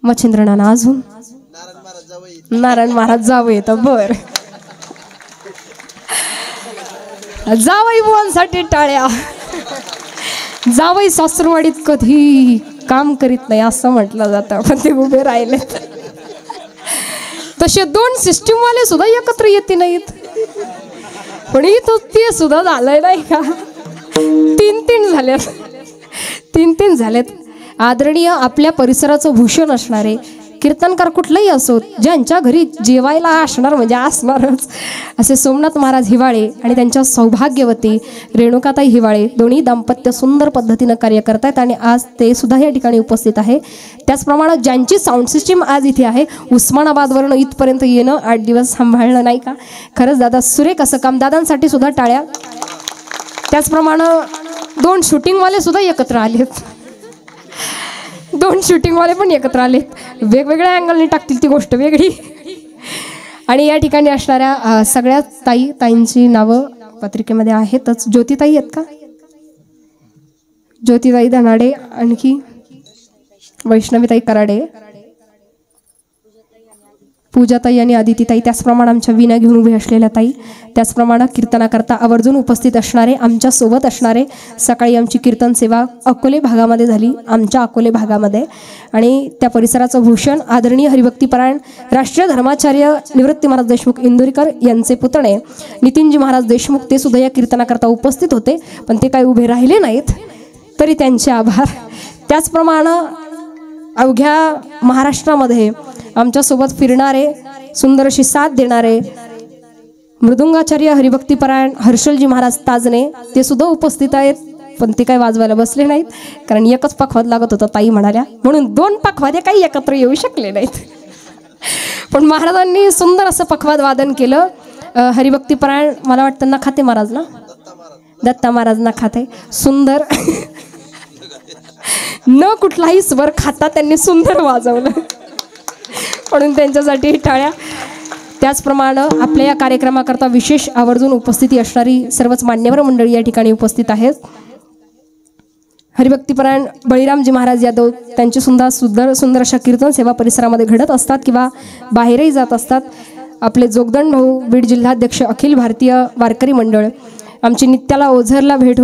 मच्छिंद्र नाना, अजून नारायण महाराज जावं येतं. बर, जावई बुवांसाठी टाळ्या. जावई सासरवाडीत कधी काम करीत नाही असं म्हटलं जातं, पण ते उभे राहिले. तसे 2 सिस्टीमवाले सुद्धा एकत्र येते नाहीत, पण इथं ते सुद्धा झालंय, नाही का? 3 झालेत, 3 झालेत. आदरणीय आपल्या परिसराचं भूषण असणारे कीर्तनकार कुठलंही असो, ज्यांच्या घरी जेवायला असणार म्हणजे असणारच असे सोमनाथ महाराज हिवाळे आणि त्यांच्या सौभाग्यवती रेणुकाताई हिवाळे दोन्ही दाम्पत्य सुंदर पद्धतीनं कार्य करतात आणि आज ते सुद्धा या ठिकाणी उपस्थित आहे. त्याचप्रमाणे ज्यांची साऊंड सिस्टीम आज इथे आहे, उस्मानाबादवरून इथपर्यंत येणं 8 दिवस सांभाळणं, नाही का? खरंच दादा सुरेख असं काम, दादांसाठी सुद्धा टाळ्या. त्याचप्रमाणे 2 शूटिंगवाले सुद्धा एकत्र आलेत, 2 शूटिंगवाले पण एकत्र आलेत. वेगवेगळ्या अँगलने टाकतील ती गोष्ट वेगळी. आणि या ठिकाणी असणाऱ्या सगळ्या ताईंची नावं पत्रिकेमध्ये आहेतच. ज्योतिताई आहेत का? ज्योतिताई धनाडे, आणखी वैष्णवीताई कराडे, पूजाताई आणि आदितीताई, त्याचप्रमाणे आमच्या विना घेऊन उभे असलेल्या ताई, त्याचप्रमाणे कीर्तनाकरता आवर्जून उपस्थित असणारे, आमच्यासोबत असणारे. सकाळी आमची कीर्तन सेवा अकोले भागामध्ये झाली, आमच्या अकोले भागामध्ये, आणि त्या परिसराचं भूषण आदरणीय हरिभक्तीपरायण राष्ट्रीय धर्माचार्य निवृत्ती महाराज देशमुख इंदुरीकर यांचे पुतणे नितीनजी महाराज देशमुख, ते सुद्धा या कीर्तनाकरता उपस्थित होते, पण ते काही उभे राहिले नाहीत, तरी त्यांचे आभार. त्याचप्रमाणे अवघ्या महाराष्ट्रामध्ये आमच्यासोबत फिरणारे, सुंदर अशी साथ देणारे मृदुंगाचार्य हरिभक्तीपरायण हर्षलजी महाराज ताजने, ते सुद्धा उपस्थित आहेत, पण ते काही वाजवायला बसले नाहीत, कारण एकच पखवाद लागत होता ताई म्हणाल्या, म्हणून 2 पखवादे काही एकत्र येऊ शकले नाहीत. पण महाराजांनी सुंदर असं पखवाद वादन केलं. हरिभक्तीपरायण, मला वाटतं नखाते महाराज ना, दत्ता महाराज नखाते, सुंदर न कुठलाही स्वर खाता त्यांनी सुंदर वाजवलं, म्हणून त्यांच्यासाठी टाळ्या. त्याचप्रमाणे आपल्या या कार्यक्रमाकरता विशेष आवर्जून उपस्थिती असणारी सर्वच मान्यवर मंडळी या ठिकाणी उपस्थित आहेत. हरिभक्तीपरायण बळीरामजी महाराज यादव, त्यांची सुद्धा सुंदर अशा कीर्तन सेवा परिसरामध्ये घडत असतात किंवा बाहेरही जात असतात. आपले जोगदंड भाऊ, बीड जिल्हाध्यक्ष, अखिल भारतीय वारकरी मंडळ, आमची नित्याला ओझरला भेट